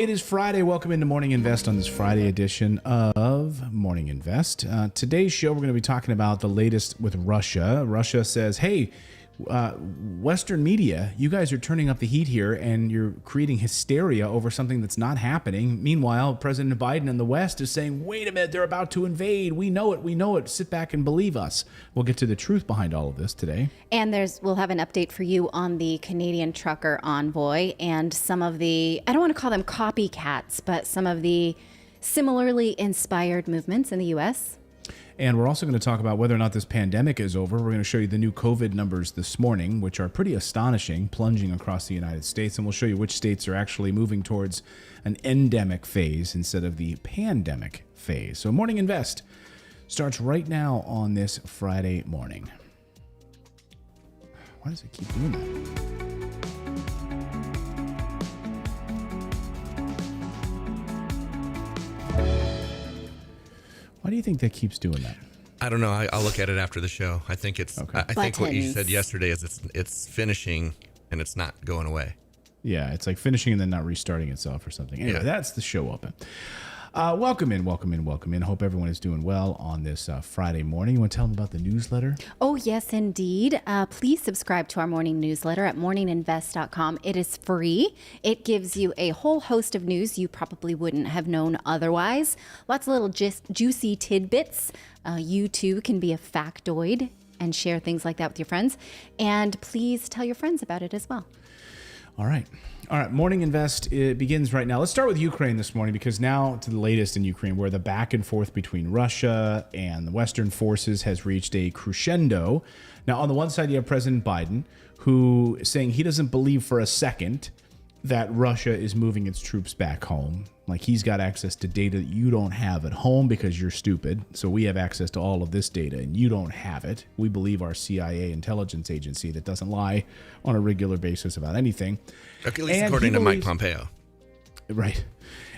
It is Friday. Welcome into Morning Invest on this Friday edition of Morning Invest. Today's show, we're going to be talking about the latest with Russia. Russia says, hey, Western media, you guys are turning up the heat here and you're creating hysteria over something that's not happening. Meanwhile, President Biden in the West is saying, wait a minute, they're about to invade. We know it. Sit back and believe us. We'll get to the truth behind all of this today. And we'll have an update for you on the Canadian trucker envoy and some of the, I don't want to call them copycats, but some of the similarly inspired movements in the U.S. And we're also going to talk about whether or not this pandemic is over. We're going to show you the new COVID numbers this morning, which are pretty astonishing, plunging across the United States. And we'll show you which states are actually moving towards an endemic phase instead of the pandemic phase. So Morning Invest starts right now on this Friday morning. Why does it keep doing that? Why do you think that keeps doing that? I don't know. I'll look at it after the show. I think it's. Okay. I think what you said yesterday is it's finishing and it's not going away. Yeah, it's like finishing and then not restarting itself or something. Anyway, That's the show open. Welcome in. Hope everyone is doing well on this Friday morning. You want to tell them about the newsletter? Oh, yes, indeed. Please subscribe to our morning newsletter at morninginvest.com. It is free. It gives you a whole host of news you probably wouldn't have known otherwise. Lots of little juicy tidbits. You too can be a factoid and share things like that with your friends. And please tell your friends about it as well. All right. Morning Invest, it begins right now. Let's start with Ukraine this morning because now to the latest in Ukraine where the back and forth between Russia and the Western forces has reached a crescendo. Now, on the one side, you have President Biden who is saying he doesn't believe for a second that Russia is moving its troops back home. Like he's got access to data that you don't have at home because you're stupid. So we have access to all of this data and you don't have it. We believe our CIA intelligence agency that doesn't lie on a regular basis about anything. Okay, at least according to Mike Pompeo. Right.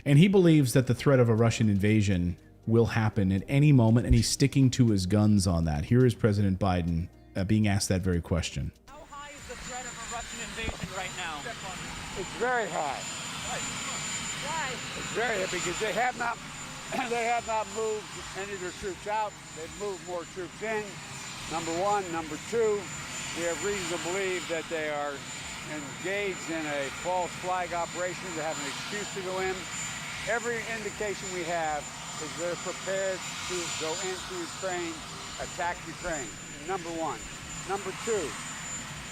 And he believes that the threat of a Russian invasion will happen at any moment, and he's sticking to his guns on that. Here is President Biden being asked that very question. How high is the threat of a Russian invasion right now? It's very high. Why? It's very high because they have not moved any of their troops out. They've moved more troops in. Number one. Number two, we have reason to believe that they are engaged in a false flag operation to have an excuse to go in. Every indication we have is they're prepared to go into Ukraine, attack Ukraine. Number one. Number two,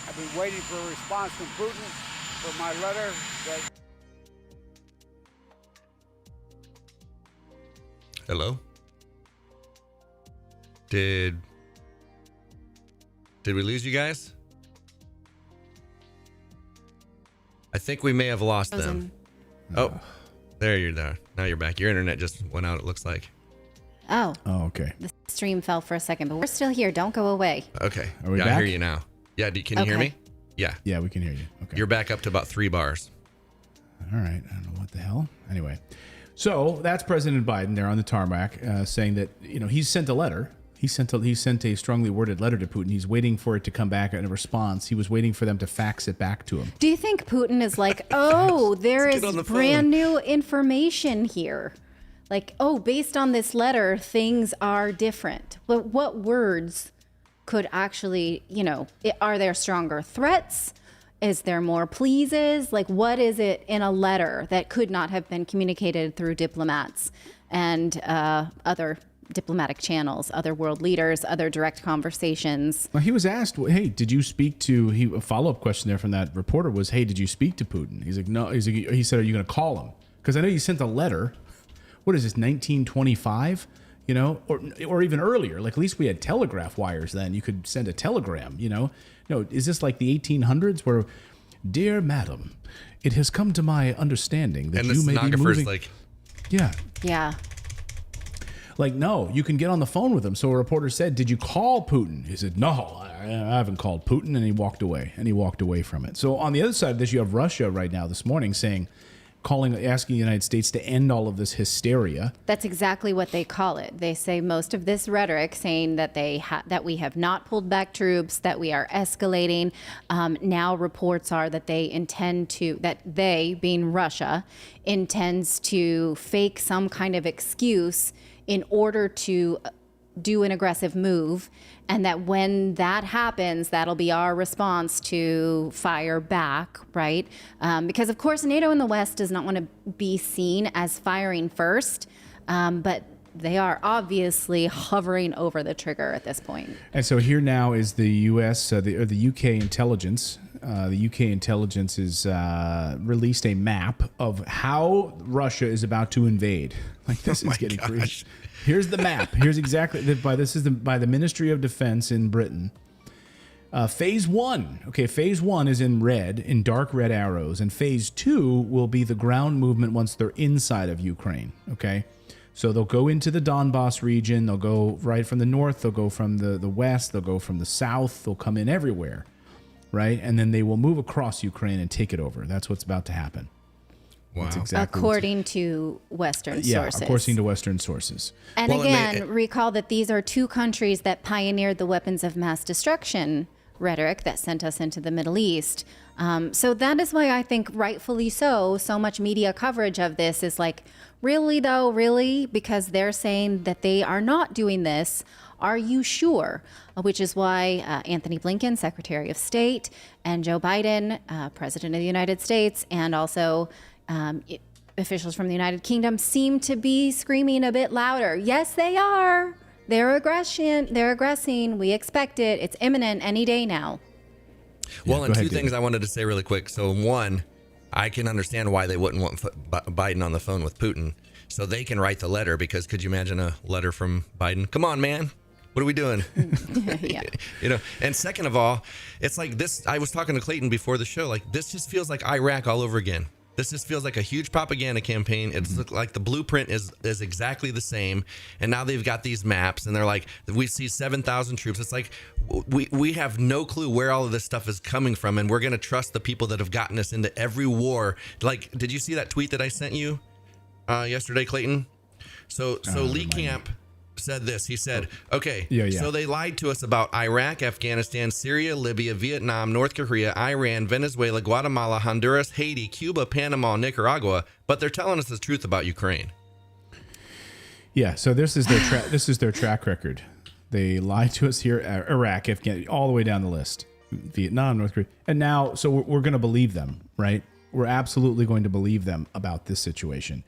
I've been waiting for a response from Putin for my letter that... Hello? Did we lose you guys? I think we may have lost them. Oh, there you're there. Now you're back. Your internet just went out, it looks like. Oh, okay. The stream fell for a second, but we're still here. Don't go away. Okay. Are we back? I hear you now. Yeah, can you hear me? Yeah. Yeah, we can hear you. Okay. You're back up to about 3 bars. All right. I don't know what the hell. Anyway, so that's President Biden there on the tarmac saying that, he's sent a letter. He sent a strongly worded letter to Putin. He's waiting for it to come back in a response. He was waiting for them to fax it back to him. Do you think Putin is like, oh, there is brand new information here? Like, oh, based on this letter, things are different. But what words could actually, are there stronger threats? Is there more pleases? Like, what is it in a letter that could not have been communicated through diplomats and other diplomatic channels, other world leaders, other direct conversations? Well, he was asked, hey, did you speak to, a follow-up question there from that reporter was, hey, did you speak to Putin? He's like, no. He said, are you going to call him? Because I know you sent a letter. What is this, 1925? Or even earlier. Like, at least we had telegraph wires then. You could send a telegram, No, is this like the 1800s where, dear madam, it has come to my understanding that you may be moving. Like, yeah. Yeah. Like, no, you can get on the phone with him. So a reporter said, did you call Putin? He said, no, I haven't called Putin. And he walked away. From it. So on the other side of this, you have Russia right now this morning saying, asking the United States to end all of this hysteria. That's exactly what they call it. They say most of this rhetoric saying that that we have not pulled back troops, that we are escalating. Now reports are that they, being Russia, intends to fake some kind of excuse in order to do an aggressive move, and that when that happens, that'll be our response to fire back, right? Because of course NATO and the West does not want to be seen as firing first, but they are obviously hovering over the trigger at this point. And so here now is the U.S. Or the UK intelligence. The UK intelligence has released a map of how Russia is about to invade. Like, this is getting crazy. Here's the map. Here's exactly by the Ministry of Defense in Britain. Phase 1. Okay, phase 1 is in red, in dark red arrows, and phase 2 will be the ground movement once they're inside of Ukraine. Okay, so they'll go into the Donbass region. They'll go right from the north. They'll go from the west. They'll go from the south. They'll come in everywhere, right? And then they will move across Ukraine and take it over. That's what's about to happen. Wow. That's exactly According to Western sources. Yeah, according to Western sources. And again, recall that these are two countries that pioneered the weapons of mass destruction rhetoric that sent us into the Middle East. So that is why I think rightfully so much media coverage of this is like, really though, really? Because they're saying that they are not doing this. Are you sure? Which is why Anthony Blinken, Secretary of State, and Joe Biden, President of the United States, and also officials from the United Kingdom seem to be screaming a bit louder. Yes, they are. They're aggressing. We expect it. It's imminent any day now. Well, and two things I wanted to say really quick. So one, I can understand why they wouldn't want Biden on the phone with Putin, so they can write the letter, because could you imagine a letter from Biden? Come on, man. What are we doing? Yeah. And second of all, it's like this. I was talking to Clayton before the show. Like, this just feels like Iraq all over again. This just feels like a huge propaganda campaign. It's like the blueprint is exactly the same. And now they've got these maps, and they're like, we see 7,000 troops. It's like we have no clue where all of this stuff is coming from, and we're going to trust the people that have gotten us into every war. Like, did you see that tweet that I sent you yesterday, Clayton? So Lee Camp said this. He said, okay, so they lied to us about Iraq, Afghanistan, Syria, Libya, Vietnam, North Korea, Iran, Venezuela, Guatemala, Honduras, Haiti, Cuba, Panama, Nicaragua, but they're telling us the truth about Ukraine. Yeah, so this is their track record. They lied to us here, Iraq, Afghanistan, all the way down the list, Vietnam, North Korea, and now so we're going to believe them, right? We're absolutely going to believe them about this situation.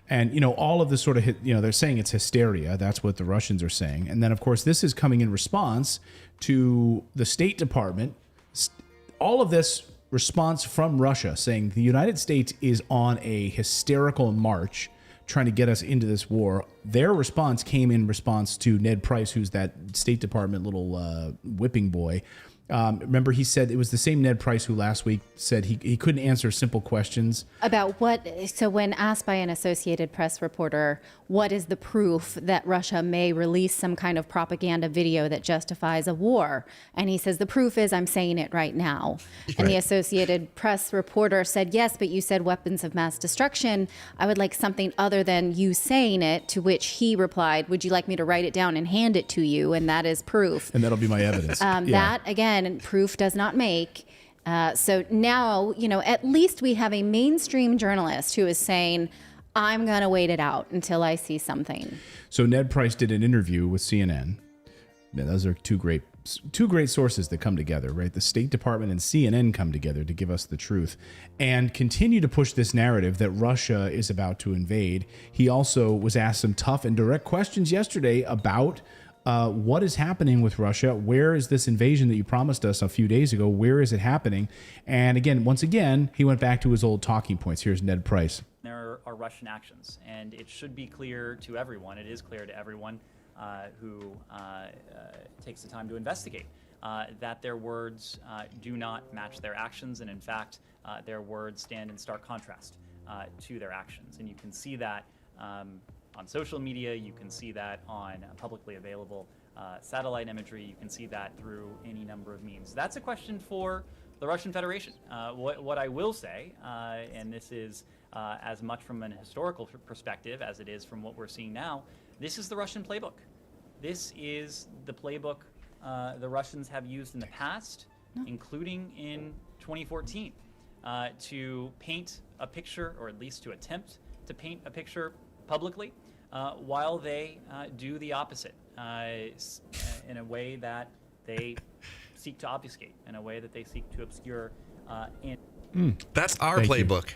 And, all of this sort of, they're saying it's hysteria. That's what the Russians are saying. And then, of course, this is coming in response to the State Department. All of this response from Russia saying the United States is on a hysterical march trying to get us into this war. Their response came in response to Ned Price, who's that State Department little whipping boy. Remember, he said it was the same Ned Price who last week said he couldn't answer simple questions. About what? So when asked by an Associated Press reporter, what is the proof that Russia may release some kind of propaganda video that justifies a war? And he says, the proof is I'm saying it right now. And the Associated Press reporter said, yes, but you said weapons of mass destruction. I would like something other than you saying it, to which he replied, would you like me to write it down and hand it to you? And that is proof. And that'll be my evidence. That, again, proof does not make. So now, at least we have a mainstream journalist who is saying, I'm going to wait it out until I see something. So Ned Price did an interview with CNN. Yeah, those are two great sources that come together, right? The State Department and CNN come together to give us the truth and continue to push this narrative that Russia is about to invade. He also was asked some tough and direct questions yesterday about what is happening with Russia? Where is this invasion that you promised us a few days ago? Where is it happening? And again, once again, he went back to his old talking points. Here's Ned Price. There are Russian actions, and it should be clear to everyone. It is clear to everyone who takes the time to investigate that their words do not match their actions, and in fact, their words stand in stark contrast to their actions. And you can see that on social media, you can see that on publicly available satellite imagery, you can see that through any number of means. That's a question for the Russian Federation. What I will say, and this is as much from an historical perspective as it is from what we're seeing now. This is the Russian playbook. This is the playbook the Russians have used in the past, including in 2014, to paint a picture, or at least to attempt to paint a picture publicly, while they do the opposite in a way that they seek to obfuscate, in a way that they seek to obscure. That's our Thank you. playbook.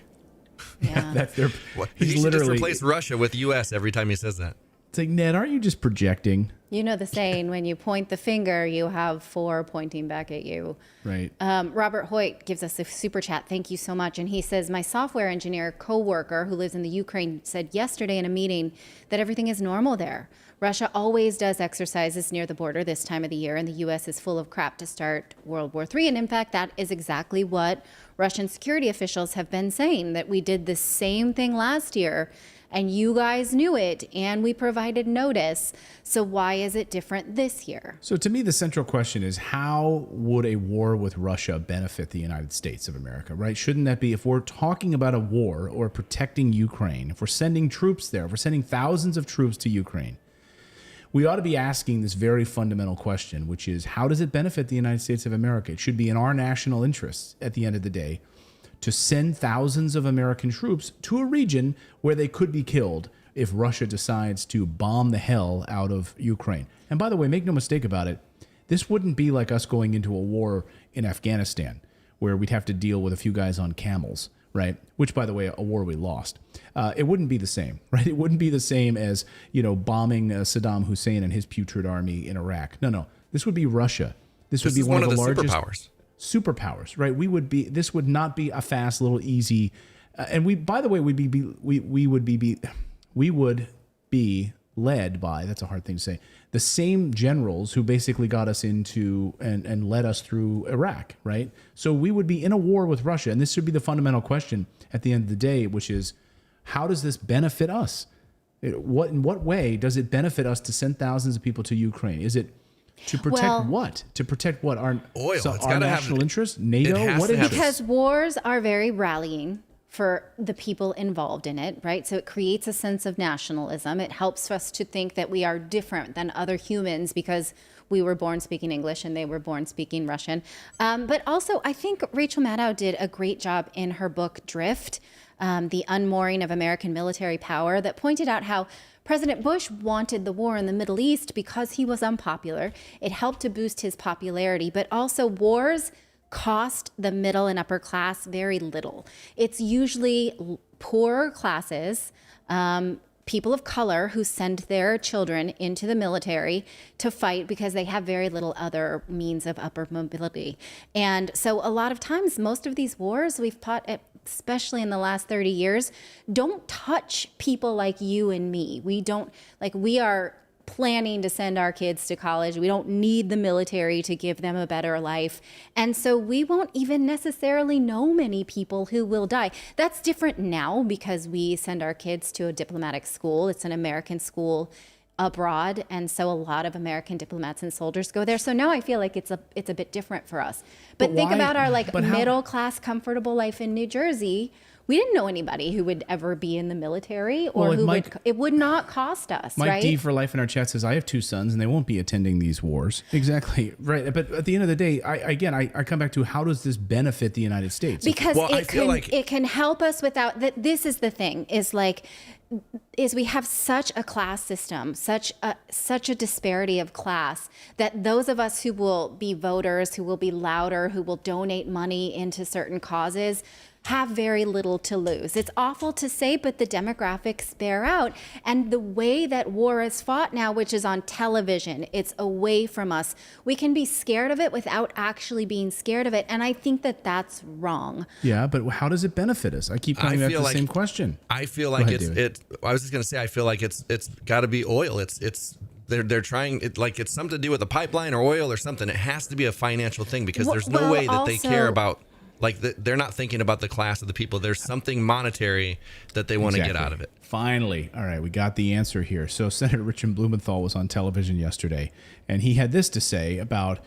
Yeah. That's their. He should literally. just replace Russia with U.S. every time he says that. It's like, Ned, aren't you just projecting? You know the saying, when you point the finger, you have 4 pointing back at you. Right. Robert Hoyt gives us a super chat. Thank you so much. And he says, my software engineer coworker who lives in the Ukraine said yesterday in a meeting that everything is normal there. Russia always does exercises near the border this time of the year, and the U.S. is full of crap to start World War III. And in fact, that is exactly what Russian security officials have been saying, that we did the same thing last year, and you guys knew it, and we provided notice. So why is it different this year? So to me, the central question is, how would a war with Russia benefit the United States of America, right? Shouldn't that be, if we're talking about a war or protecting Ukraine, if we're sending troops there, if we're sending thousands of troops to Ukraine, we ought to be asking this very fundamental question, which is, how does it benefit the United States of America? It should be in our national interests at the end of the day to send thousands of American troops to a region where they could be killed if Russia decides to bomb the hell out of Ukraine. And by the way, make no mistake about it, this wouldn't be like us going into a war in Afghanistan where we'd have to deal with a few guys on camels, right? Which, by the way, a war we lost. It wouldn't be the same, right? It wouldn't be the same as, bombing Saddam Hussein and his putrid army in Iraq. No. This would be Russia. This would be one of the largest superpowers, right? This would not be a fast, little easy, and we would be led by, that's a hard thing to say, the same generals who basically got us into and led us through Iraq, right? So we would be in a war with Russia, and this should be the fundamental question at the end of the day, which is, how does this benefit us? In what way does it benefit us to send thousands of people to Ukraine? Is it to protect what? To protect what? Our oil. So our national interest? NATO? What is it? Because wars are very rallying for the people involved in it, right? So it creates a sense of nationalism. It helps us to think that we are different than other humans because we were born speaking English and they were born speaking Russian. But also, I think Rachel Maddow did a great job in her book, Drift, The Unmooring of American Military Power, that pointed out how President Bush wanted the war in the Middle East because he was unpopular. It helped to boost his popularity, but also wars cost the middle and upper class very little. It's usually poorer classes, people of color who send their children into the military to fight because they have very little other means of upper mobility. And so a lot of times, most of these wars we've fought, especially in the last 30 years, don't touch people like you and me. We are planning to send our kids to college. We don't need the military to give them a better life. And so we won't even necessarily know many people who will die. That's different now because we send our kids to a diplomatic school. It's an American school abroad. And so a lot of American diplomats and soldiers go there. So now I feel like it's a bit different for us. But think about our middle class, comfortable life in New Jersey. We didn't know anybody who would ever be in the military or it would not cost us, Mike right? D for Life in our chat says, I have 2 sons and they won't be attending these wars. Exactly. Right. But at the end of the day, I come back to, how does this benefit the United States? Because it can help us without that. This is the thing is we have such a class system, such a disparity of class, that those of us who will be voters, who will be louder, who will donate money into certain causes, have very little to lose. It's awful to say, but the demographics bear out. And the way that war is fought now, which is on television, it's away from us. We can be scared of it without actually being scared of it. And I think that that's wrong. Yeah, but how does it benefit us? I keep coming back to the same question. I feel like I was just going to say, I feel like it's got to be oil. They're trying it, like it's something to do with a pipeline or oil or something. It has to be a financial thing because there's no way that they care about. They're not thinking about the class of the people. There's something monetary that they want to get out of it. Finally. All right, we got the answer here. So Senator Richard Blumenthal was on television yesterday, and he had this to say about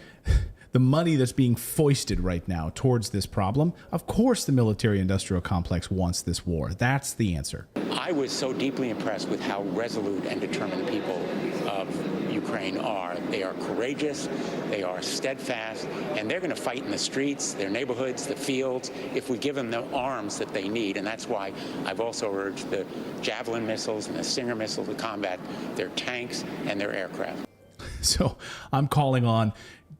the money that's being foisted right now towards this problem, of course the military-industrial complex wants this war. That's the answer. I was so deeply impressed with how resolute and determined the people of Ukraine are. They are courageous, they are steadfast, and they're going to fight in the streets, their neighborhoods, the fields, if we give them the arms that they need. And that's why I've also urged the Javelin missiles and the Stinger missile to combat their tanks and their aircraft. So I'm calling on,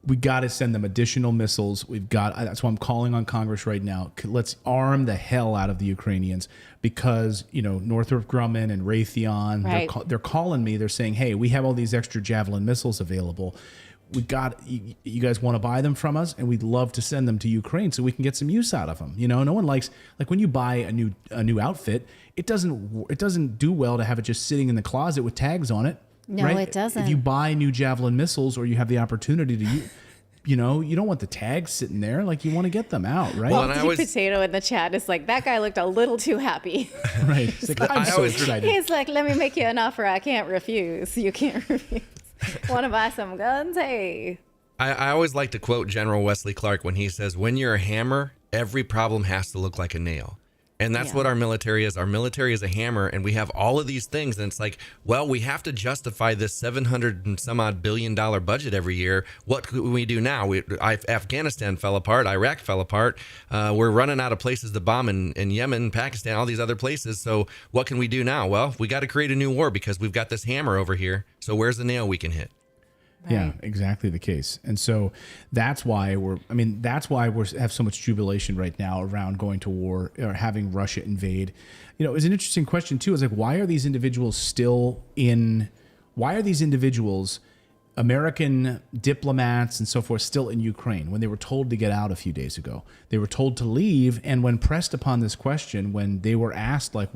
we got to send them additional missiles. That's why I'm calling on Congress right now. Let's arm the hell out of the Ukrainians, because, Northrop Grumman and Raytheon, right, they're calling me. They're saying, hey, we have all these extra Javelin missiles available. You guys want to buy them from us? And we'd love to send them to Ukraine so we can get some use out of them. No one likes, like when you buy a new outfit, it doesn't do well to have it just sitting in the closet with tags on it. No, right? it doesn't. If you buy new Javelin missiles, or you have the opportunity to, you don't want the tags sitting there. Like, you want to get them out, right? Well, and I always, Potato in the chat is like, that guy looked a little too happy. Right. He's like, I'm so excited. He's like, let me make you an offer I can't refuse. You can't refuse. Want to buy some guns? Hey. I always like to quote General Wesley Clark when he says, when you're a hammer, every problem has to look like a nail. And that's what our military is. Our military is a hammer, and we have all of these things. And it's like, well, we have to justify this $700 and some odd billion budget every year. What can we do now? Afghanistan fell apart. Iraq fell apart. We're running out of places to bomb in Yemen, Pakistan, all these other places. So what can we do now? Well, we got to create a new war because we've got this hammer over here. So where's the nail we can hit? Right. Yeah, exactly the case. And so that's why we have so much jubilation right now around going to war or having Russia invade. It was an interesting question too. It's like, why are these individuals, American diplomats and so forth, still in Ukraine when they were told to get out a few days ago? They were told to leave. And when pressed upon this question, when they were asked, like,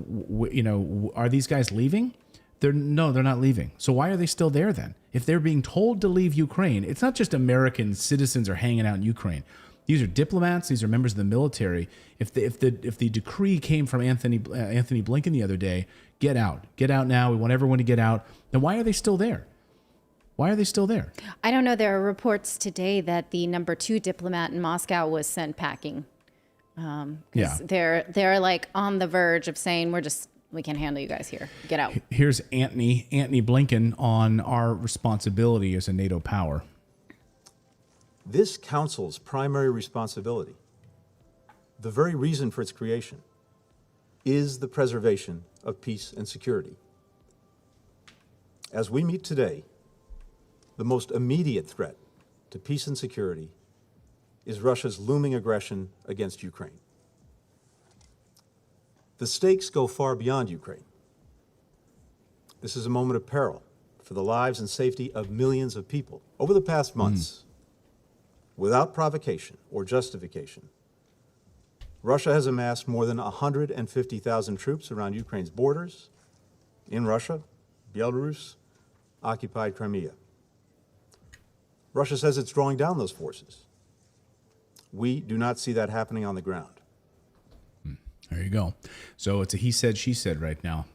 are these guys leaving? They're not leaving. So why are they still there then? If they're being told to leave Ukraine, it's not just American citizens are hanging out in Ukraine. These are diplomats. These are members of the military. If the decree came from Anthony Blinken the other day, get out now. We want everyone to get out. Then why are they still there? Why are they still there? I don't know. There are reports today that the number 2 diplomat in Moscow was sent packing. They're like on the verge of saying, we can't handle you guys here. Get out. Here's Antony Blinken on our responsibility as a NATO power. This council's primary responsibility, the very reason for its creation, is the preservation of peace and security. As we meet today, the most immediate threat to peace and security is Russia's looming aggression against Ukraine. The stakes go far beyond Ukraine. This is a moment of peril for the lives and safety of millions of people. Over the past months, without provocation or justification, Russia has amassed more than 150,000 troops around Ukraine's borders, in Russia, Belarus, occupied Crimea. Russia says it's drawing down those forces. We do not see that happening on the ground. There you go. So it's a he said, she said right now.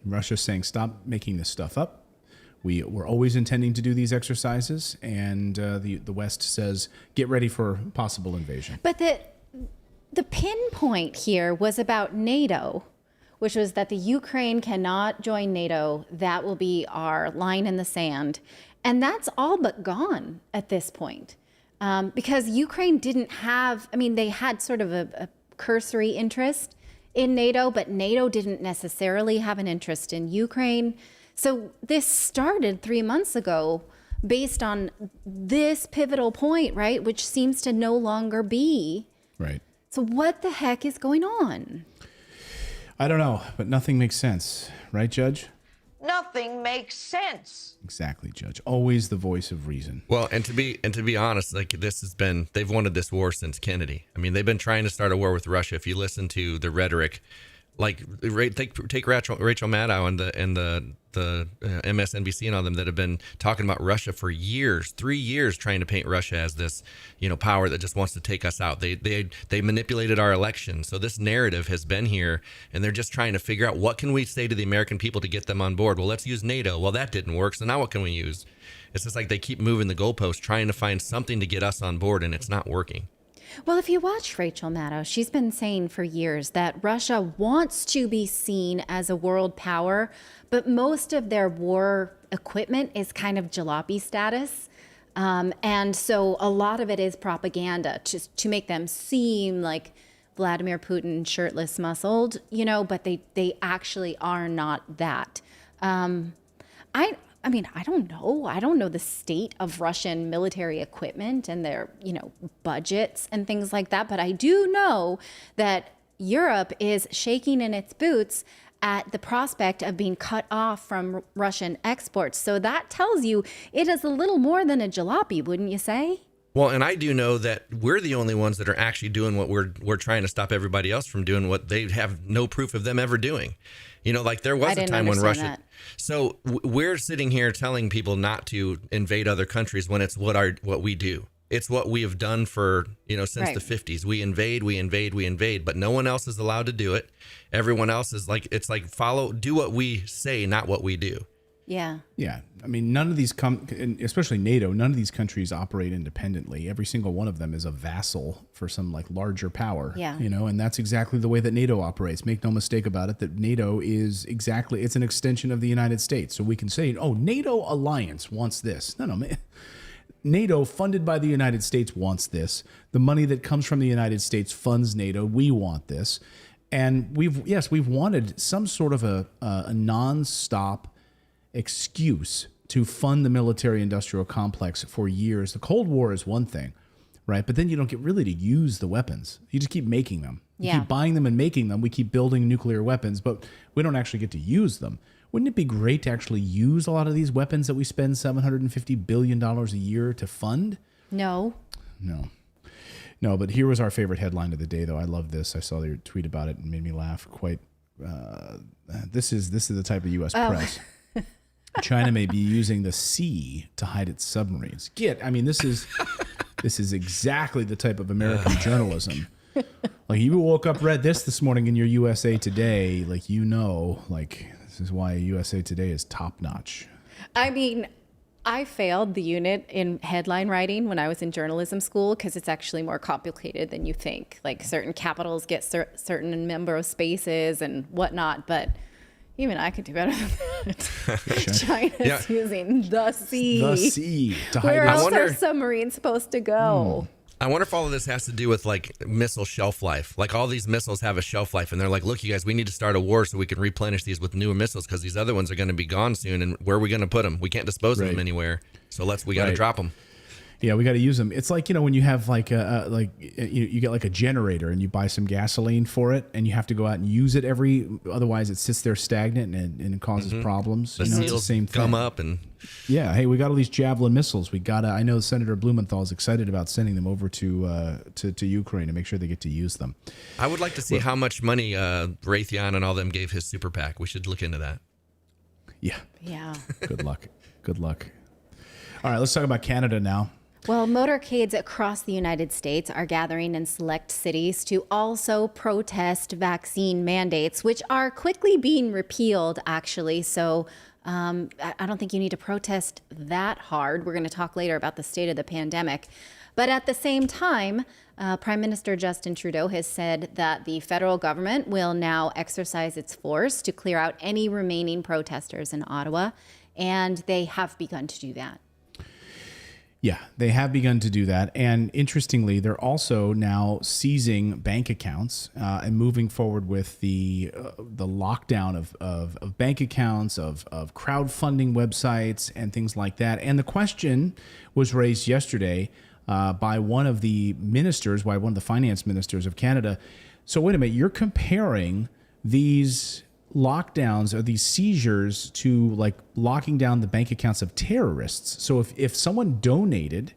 Russia's saying, stop making this stuff up. We're always intending to do these exercises. And the West says, get ready for possible invasion. But the pinpoint here was about NATO, which was that the Ukraine cannot join NATO. That will be our line in the sand. And that's all but gone at this point. Because Ukraine didn't have, they had sort of a cursory interest in NATO, but NATO didn't necessarily have an interest in Ukraine. So this started 3 months ago based on this pivotal point, right? Which seems to no longer be. Right. So what the heck is going on? I don't know, but nothing makes sense. Right, Judge? Nothing makes sense. Exactly, Judge. Always the voice of reason. Well, and to be honest, like they've wanted this war since Kennedy. They've been trying to start a war with Russia. If you listen to the rhetoric, Like take Rachel Maddow and the MSNBC and all them that have been talking about Russia for years, 3 years, trying to paint Russia as this, power that just wants to take us out. They manipulated our election. So this narrative has been here, and they're just trying to figure out what can we say to the American people to get them on board. Well, let's use NATO. Well, that didn't work. So now what can we use? It's just like they keep moving the goalposts, trying to find something to get us on board, and it's not working. Well, if you watch Rachel Maddow, she's been saying for years that Russia wants to be seen as a world power, but most of their war equipment is kind of jalopy status. And so a lot of it is propaganda just to make them seem like Vladimir Putin shirtless muscled, but they actually are not that. I mean, I don't know. I don't know the state of Russian military equipment and their, budgets and things like that. But I do know that Europe is shaking in its boots at the prospect of being cut off from Russian exports. So that tells you it is a little more than a jalopy, wouldn't you say? Well, and I do know that we're the only ones that are actually doing what we're trying to stop everybody else from doing, what they have no proof of them ever doing. Like there was a time when Russia. That. So we're sitting here telling people not to invade other countries when it's what we do. It's what we have done for, since right. the 50s. We invade, but no one else is allowed to do it. Everyone else is do what we say, not what we do. Yeah. Yeah. I mean, none of these especially NATO, none of these countries operate independently. Every single one of them is a vassal for some larger power. Yeah. And that's exactly the way that NATO operates. Make no mistake about it, that NATO is it's an extension of the United States. So we can say, oh, NATO alliance wants this. No, man. NATO, funded by the United States, wants this. The money that comes from the United States funds NATO. We want this. And we've wanted some sort of a nonstop excuse to fund the military-industrial complex for years. The Cold War is one thing, right? But then you don't get really to use the weapons. You just keep making them. You keep buying them and making them. We keep building nuclear weapons, but we don't actually get to use them. Wouldn't it be great to actually use a lot of these weapons that we spend $750 billion a year to fund? No, but here was our favorite headline of the day, though. I love this. I saw your tweet about it and made me laugh quite. This is the type of U.S. press. China may be using the sea to hide its submarines. This is exactly the type of American journalism. You woke up, read this morning in your USA Today, this is why USA Today is top notch. I mean, I failed the unit in headline writing when I was in journalism school because it's actually more complicated than you think. Certain capitals get certain number of spaces and whatnot, but even I could do better than that. China's using the sea. The sea. Where else are submarines supposed to go? I wonder if all of this has to do with missile shelf life. All these missiles have a shelf life, and they're like, look, you guys, we need to start a war so we can replenish these with newer missiles because these other ones are going to be gone soon. And where are we going to put them? We can't dispose of them anywhere. So we got to drop them. Yeah, we got to use them. It's when you have you get a generator and you buy some gasoline for it and you have to go out and use it otherwise it sits there stagnant and it causes problems. The seals it's the same thing. come up and. Yeah, hey, we got all these Javelin missiles. I know Senator Blumenthal is excited about sending them over to Ukraine to make sure they get to use them. I would like to see how much money Raytheon and all them gave his super PAC. We should look into that. Yeah. Yeah. Good luck. All right, let's talk about Canada now. Well, motorcades across the United States are gathering in select cities to also protest vaccine mandates, which are quickly being repealed, actually. So I don't think you need to protest that hard. We're going to talk later about the state of the pandemic. But at the same time, Prime Minister Justin Trudeau has said that the federal government will now exercise its force to clear out any remaining protesters in Ottawa, and they have begun to do that. Yeah, they have begun to do that. And interestingly, they're also now seizing bank accounts and moving forward with the lockdown of bank accounts, of crowdfunding websites and things like that. And the question was raised yesterday by one of the finance ministers of Canada. So wait a minute, you're comparing these lockdowns or these seizures to locking down the bank accounts of terrorists. So if someone donated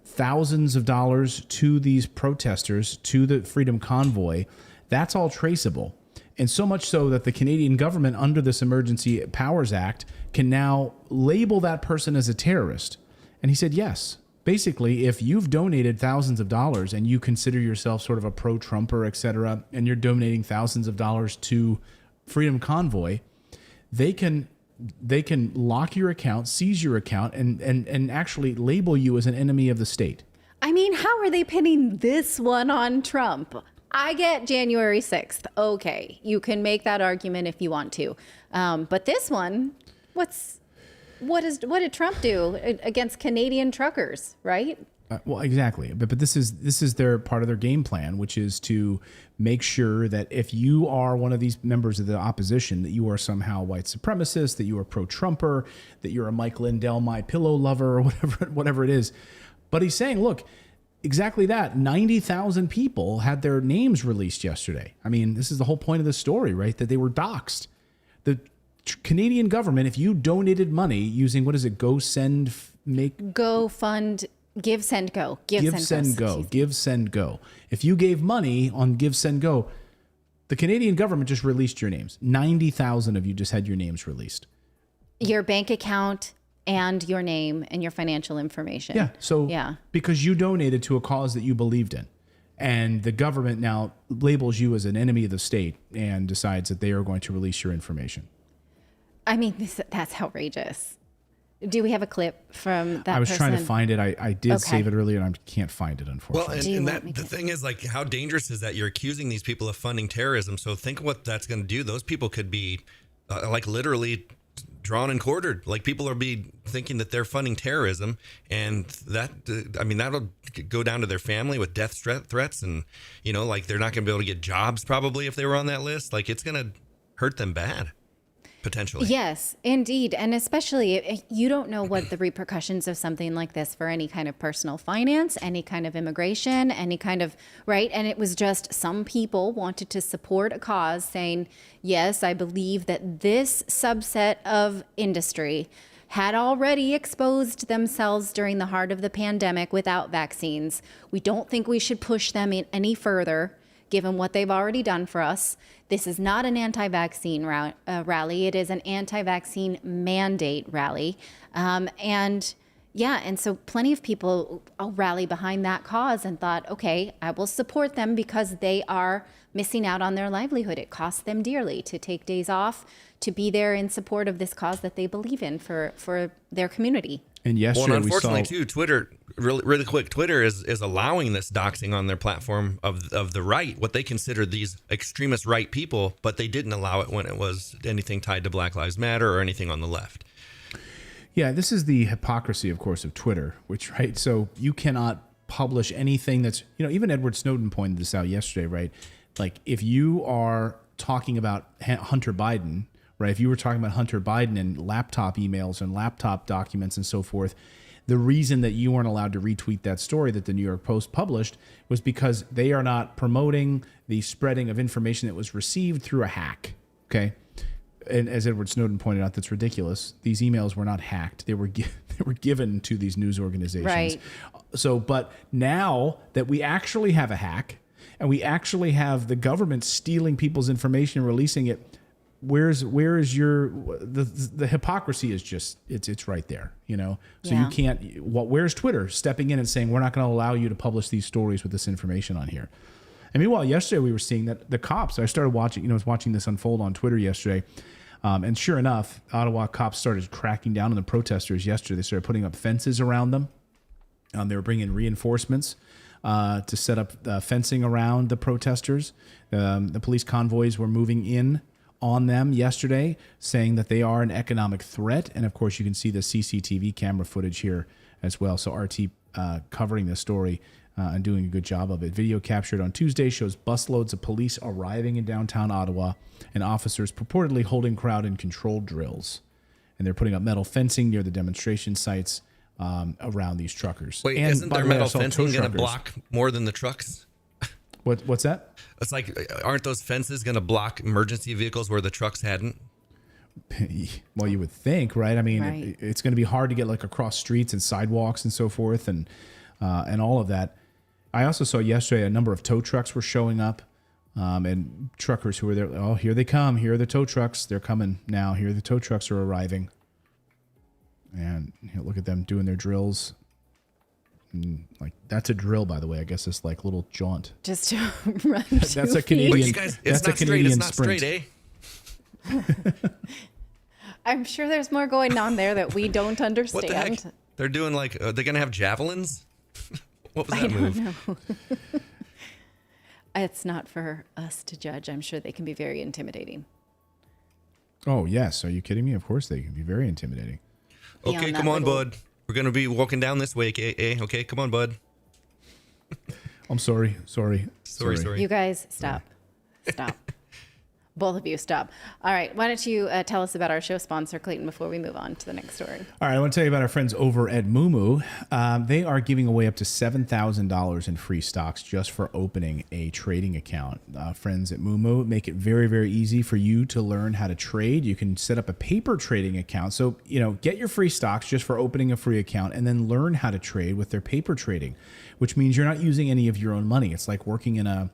thousands of dollars to these protesters, to the Freedom Convoy, that's all traceable. And so much so that the Canadian government, under this Emergency Powers Act, can now label that person as a terrorist. And he said, yes. Basically, if you've donated thousands of dollars and you consider yourself sort of a pro-Trumper, et cetera, and you're donating thousands of dollars to Freedom Convoy, they can lock your account, seize your account, and actually label you as an enemy of the state. I mean, how are they pinning this one on Trump? I get January 6th. Okay, you can make that argument if you want to. But this one, what did Trump do against Canadian truckers, right? Well, exactly. But this is their part of their game plan, which is to make sure that if you are one of these members of the opposition, that you are somehow white supremacist, that you are pro-Trumper, that you're a Mike Lindell My Pillow lover, or whatever it is. But he's saying, look, exactly that. 90,000 people had their names released yesterday. I mean, this is the whole point of the story, right? That they were doxxed. The Canadian government, if you donated money using, what is it, Give, Send, Go. Give, Send, Go. If you gave money on Give, Send, Go, the Canadian government just released your names. 90,000 of you just had your names released. Your bank account and your name and your financial information. Yeah. So because you donated to a cause that you believed in, and the government now labels you as an enemy of the state and decides that they are going to release your information. I mean, that's outrageous. Do we have a clip from that I was person? trying to find it. I did save it earlier, and I can't find it, unfortunately. Well, and the thing is, like, how dangerous is that you're accusing these people of funding terrorism? So think what that's going to do. Those people could be, like, literally drawn and quartered. Like, people are thinking that they're funding terrorism, and that, I mean, that'll go down to their family with death threats, and, you know, like, they're not going to be able to get jobs probably if they were on that list. Like, it's going to hurt them bad. Potentially. Yes, indeed. And especially if you don't know what the repercussions of something like this for any kind of personal finance, any kind of immigration, any kind of, right? And it was just some people wanted to support a cause saying, yes, I believe that this subset of industry had already exposed themselves during the heart of the pandemic without vaccines. We don't think we should push them in any further, given what they've already done for us. This is not an anti-vaccine rally. It is an anti-vaccine mandate rally. And so plenty of people rally behind that cause and thought, okay, I will support them because they are missing out on their livelihood. It costs them dearly to take days off to be there in support of this cause that they believe in for their community. And yesterday, well, and unfortunately, too, Twitter, really quick, Twitter is allowing this doxing on their platform of the right, what they consider these extremist right people, but they didn't allow it when it was anything tied to Black Lives Matter or anything on the left. Yeah, this is the hypocrisy, of course, of Twitter, which, right, so you cannot publish anything that's, you know, even Edward Snowden pointed this out yesterday, right? Like, if you are talking about Hunter Biden, right? If you were talking about Hunter Biden and laptop emails and laptop documents and so forth, the reason that you weren't allowed to retweet that story that the New York Post published was because they are not promoting the spreading of information that was received through a hack, okay? And as Edward Snowden pointed out, that's ridiculous. These emails were not hacked. They were given to these news organizations. Right. So, but now that we actually have a hack and we actually have the government stealing people's information and releasing it, where is your the hypocrisy is just it's right there, you know. So you can't. Where's Twitter stepping in and saying we're not going to allow you to publish these stories with this information on here? And meanwhile, yesterday we were seeing that the cops. I started watching. I was watching this unfold on Twitter yesterday, and sure enough, Ottawa cops started cracking down on the protesters yesterday. They started putting up fences around them. They were bringing reinforcements to set up fencing around the protesters. The police convoys were moving in on them yesterday, saying that they are an economic threat. And of course, you can see the CCTV camera footage here as well. So RT covering this story and doing a good job of it. Video captured on Tuesday shows busloads of police arriving in downtown Ottawa and officers purportedly holding crowd in controlled drills. And they're putting up metal fencing near the demonstration sites around these truckers. Wait, and isn't their metal fencing going to block more than the trucks? What's that? It's like, aren't those fences going to block emergency vehicles where the trucks hadn't? Well, you would think, right? I mean, Right. It's going to be hard to get like across streets and sidewalks and so forth, and all of that. I also saw yesterday a number of tow trucks were showing up And truckers who were there, oh, here they come. Here are the tow trucks. They're coming now. Here the tow trucks are arriving. And look at them doing their drills. And, like, that's a drill, by the way. I guess it's like little jaunt. Just to run. That's a Canadian. Wait, you guys, it's that's not a Canadian straight. It's not sprint. straight, eh? I'm sure there's more going on there that we don't understand. What the heck? They're doing like, they're going to have javelins? What was that I move? don't know. It's not for us to judge. I'm sure they can be very intimidating. Oh, yes. Are you kidding me? Of course they can be very intimidating. Okay, Beyond come that on, little- bud. We're going to be walking down this way, eh? Okay, come on, bud. I'm sorry. Sorry. You guys, stop. Stop. Both of you, stop. All right. Why don't you tell us about our show sponsor, Clayton, before we move on to the next story? All right, I want to tell you about our friends over at Moomoo. They are giving away up to $7,000 in free stocks just for opening a trading account. Friends at Moomoo make it very, very easy for you to learn how to trade. You can set up a paper trading account. So, get your free stocks just for opening a free account and then learn how to trade with their paper trading, which means you're not using any of your own money. It's like working in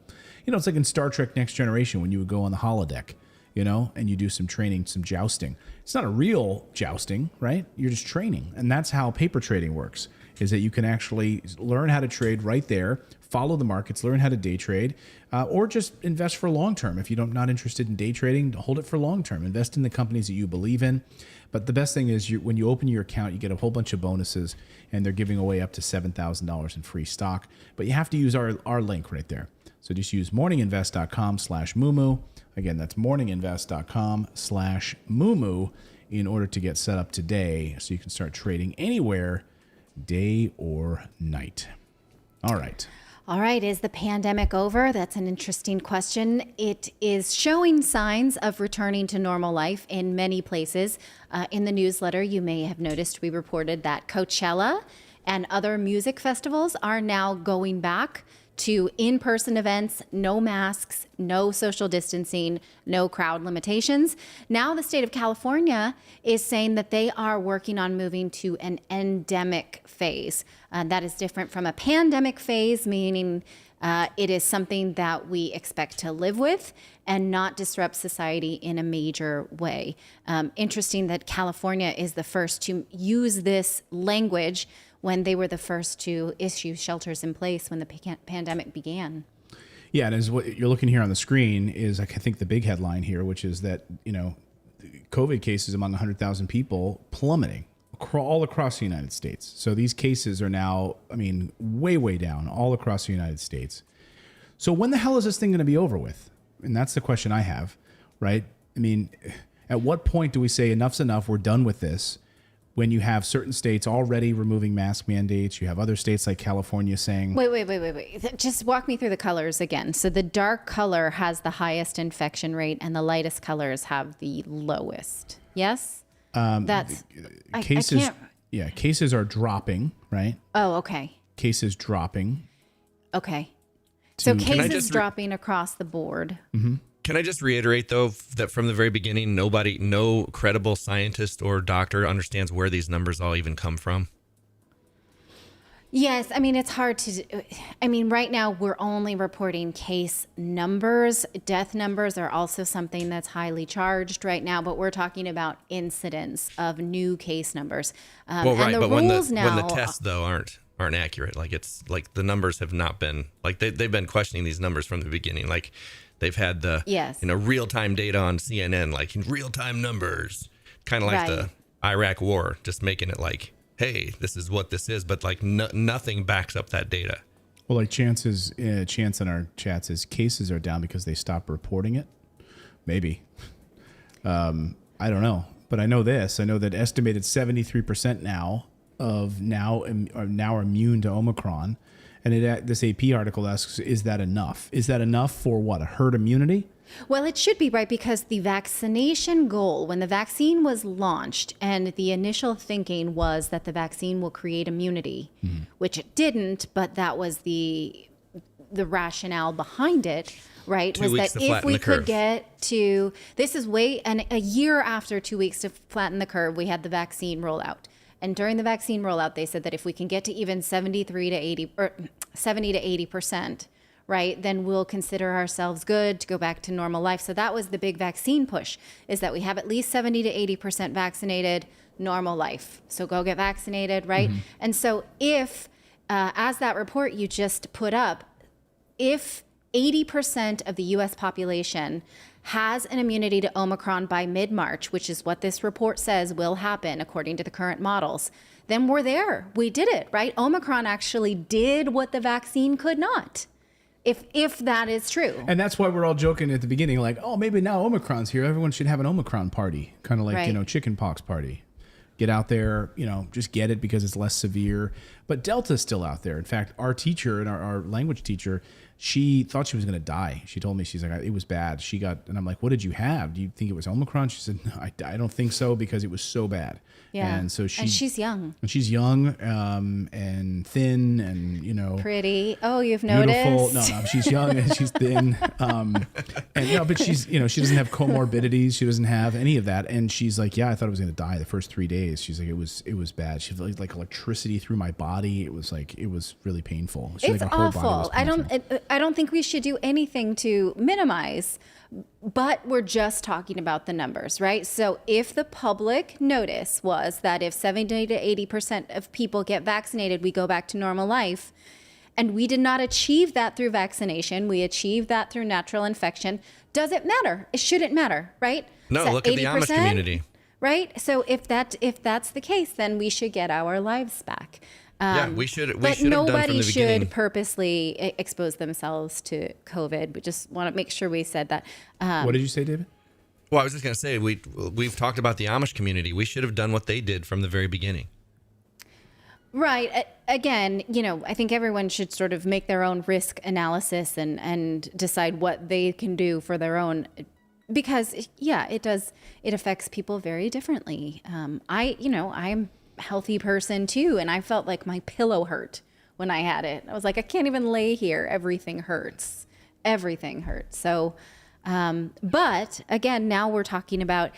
it's like in Star Trek Next Generation when you would go on the holodeck, and you do some training, some jousting. It's not a real jousting, right? You're just training. And that's how paper trading works, is that you can actually learn how to trade right there, follow the markets, learn how to day trade, or just invest for long term. If you're not interested in day trading, hold it for long term. Invest in the companies that you believe in. But the best thing is when you open your account, you get a whole bunch of bonuses, and they're giving away up to $7,000 in free stock. But you have to use our link right there. So just use morninginvest.com/Moomoo. Again, that's morninginvest.com/Moomoo in order to get set up today so you can start trading anywhere, day or night. All right. All right. Is the pandemic over? That's an interesting question. It is showing signs of returning to normal life in many places. In the newsletter, you may have noticed we reported that Coachella and other music festivals are now going back to in-person events, no masks, no social distancing, no crowd limitations. Now the state of California is saying that they are working on moving to an endemic phase. That is different from a pandemic phase, meaning it is something that we expect to live with and not disrupt society in a major way. Interesting that California is the first to use this language when they were the first to issue shelters in place when the pandemic began. Yeah, and as what you're looking here on the screen is, I think, the big headline here, which is that, COVID cases among 100,000 people plummeting all across the United States. So these cases are now, way, way down all across the United States. So when the hell is this thing going to be over with? And that's the question I have, right? At what point do we say enough's enough, we're done with this? When you have certain states already removing mask mandates, you have other states like California saying... Wait. Just walk me through the colors again. So the dark color has the highest infection rate and the lightest colors have the lowest. Yes? Cases, cases are dropping, right? Oh, okay. Cases dropping. Okay. So cases just dropping across the board. Mm-hmm. Can I just reiterate, though, that from the very beginning, no credible scientist or doctor understands where these numbers all even come from? Yes. It's hard to... right now, we're only reporting case numbers. Death numbers are also something that's highly charged right now, but we're talking about incidents of new case numbers. Well, right, but when the now, tests, though, aren't accurate, like it's like the numbers have not been... Like they've been questioning these numbers from the beginning, like... They've had the real-time data on CNN, like in real-time numbers, kind of like the Iraq war, just making it like, hey, this is what this is, but like nothing backs up that data. Well, like Chance in our chat says cases are down because they stopped reporting it. Maybe. I don't know, but I know this. I know that estimated 73% now are immune to Omicron. And this AP article asks, is that enough? Is that enough for what, a herd immunity? Well, it should be, right, because the vaccination goal, when the vaccine was launched, and the initial thinking was that the vaccine will create immunity, which it didn't, but that was the rationale behind it, right? Was that if we could get to, this is a year after 2 weeks to flatten the curve, we had the vaccine rollout. And during the vaccine rollout, they said that if we can get to even 70 to 80%, right, then we'll consider ourselves good to go back to normal life. So that was the big vaccine push, is that we have at least 70 to 80% vaccinated, normal life. So go get vaccinated, right? And so if, as that report you just put up, if 80% of the US population has an immunity to Omicron by mid-March, which is what this report says will happen according to the current models, then we're there. We did it, right? Omicron actually did what the vaccine could not. If that is true. And that's why we're all joking at the beginning, like, oh, maybe now Omicron's here. Everyone should have an Omicron party, kind of like, Right. chickenpox party. Get out there, just get it because it's less severe. But Delta's still out there. In fact, our teacher and our language teacher, she thought she was going to die. She told me, she's like, it was bad. And I'm like, what did you have? Do you think it was Omicron? She said, no, I don't think so because it was so bad. Yeah. And so and she's young. And she's young and thin and, Pretty. Oh, you've beautiful. noticed? No, she's young and she's thin. But she's, she doesn't have comorbidities. She doesn't have any of that. And she's like, yeah, I thought I was going to die the first 3 days. She's like, it was bad. She felt like electricity through my body. It was really painful. She It's like her whole body was awful. painful. I don't think we should do anything to minimize, but we're just talking about the numbers, right? So if the public notice was that if 70 to 80% of people get vaccinated, we go back to normal life, and we did not achieve that through vaccination, we achieved that through natural infection, does it matter? It shouldn't matter, right? No, Is that look at the Amish 80%? community. Right? So if that's the case, then we should get our lives back. Yeah, we should have But done from nobody the beginning. should purposely expose themselves to COVID. We just want to make sure we said that. What did you say, David? Well, I was just going to say, we've talked about the Amish community. We should have done what they did from the very beginning. Right. Again, I think everyone should sort of make their own risk analysis and decide what they can do for their own. Because, yeah, it affects people very differently. I'm a healthy person too, and I felt like my pillow hurt when I had it. I was like, I can't even lay here. Everything hurts. So, but again, now we're talking about,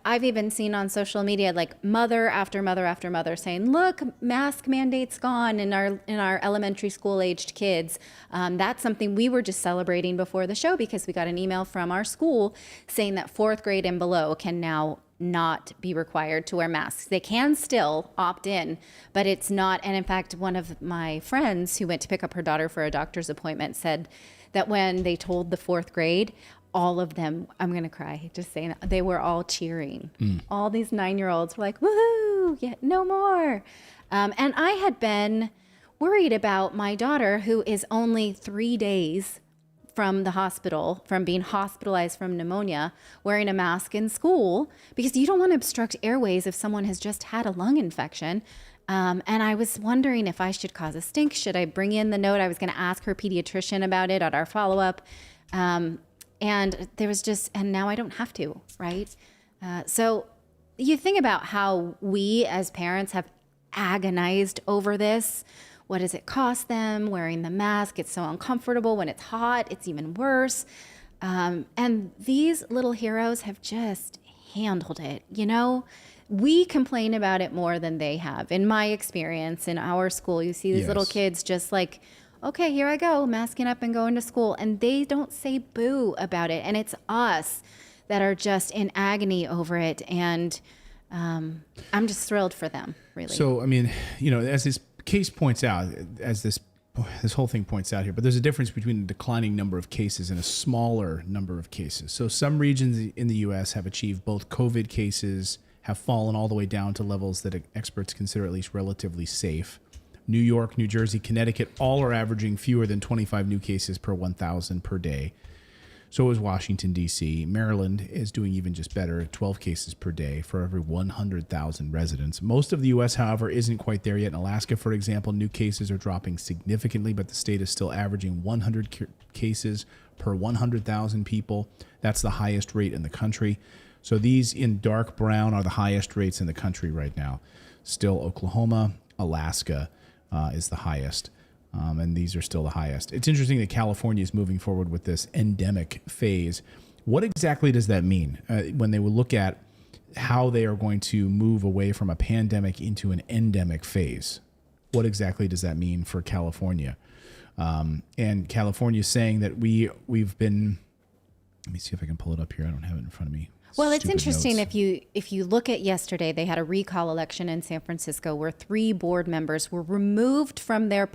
I've even seen on social media, like mother after mother after mother saying, look, mask mandate's gone in our elementary school aged kids. That's something we were just celebrating before the show because we got an email from our school saying that 4th grade and below can now not be required to wear masks. They can still opt in, but it's not. And in fact, one of my friends who went to pick up her daughter for a doctor's appointment said that when they told the 4th grade, all of them, I'm going to cry just saying that, they were all cheering. All these 9-year-olds were like, woohoo, yeah, no more. And I had been worried about my daughter, who is only 3 days from the hospital, from being hospitalized from pneumonia, wearing a mask in school, because you don't want to obstruct airways if someone has just had a lung infection. And I was wondering if I should cause a stink. Should I bring in the note? I was going to ask her pediatrician about it at our follow-up. And there was and now I don't have to, right? So you think about how we as parents have agonized over this. What does it cost them? Wearing the mask, it's so uncomfortable. When it's hot, it's even worse. And these little heroes have just handled it. We complain about it more than they have. In my experience, in our school, you see these little kids just like, okay, here I go, masking up and going to school. And they don't say boo about it. And it's us that are just in agony over it. And I'm just thrilled for them, really. So, as this case points out, as this whole thing points out here, but there's a difference between a declining number of cases and a smaller number of cases. So some regions in the U.S. have achieved both COVID cases have fallen all the way down to levels that experts consider at least relatively safe. New York, New Jersey, Connecticut, all are averaging fewer than 25 new cases per 1,000 per day. So is Washington, D.C. Maryland is doing even just better at 12 cases per day for every 100,000 residents. Most of the U.S., however, isn't quite there yet. In Alaska, for example, new cases are dropping significantly, but the state is still averaging 100 cases per 100,000 people. That's the highest rate in the country. So these in dark brown are the highest rates in the country right now. Still Oklahoma, Alaska is the highest. And these are still the highest. It's interesting that California is moving forward with this endemic phase. What exactly does that mean when they will look at how they are going to move away from a pandemic into an endemic phase? What exactly does that mean for California? And California is saying that we've been. Let me see if I can pull it up here. I don't have it in front of me. Well, it's Stupid interesting notes. if you look at yesterday, they had a recall election in San Francisco where 3 board members were removed from their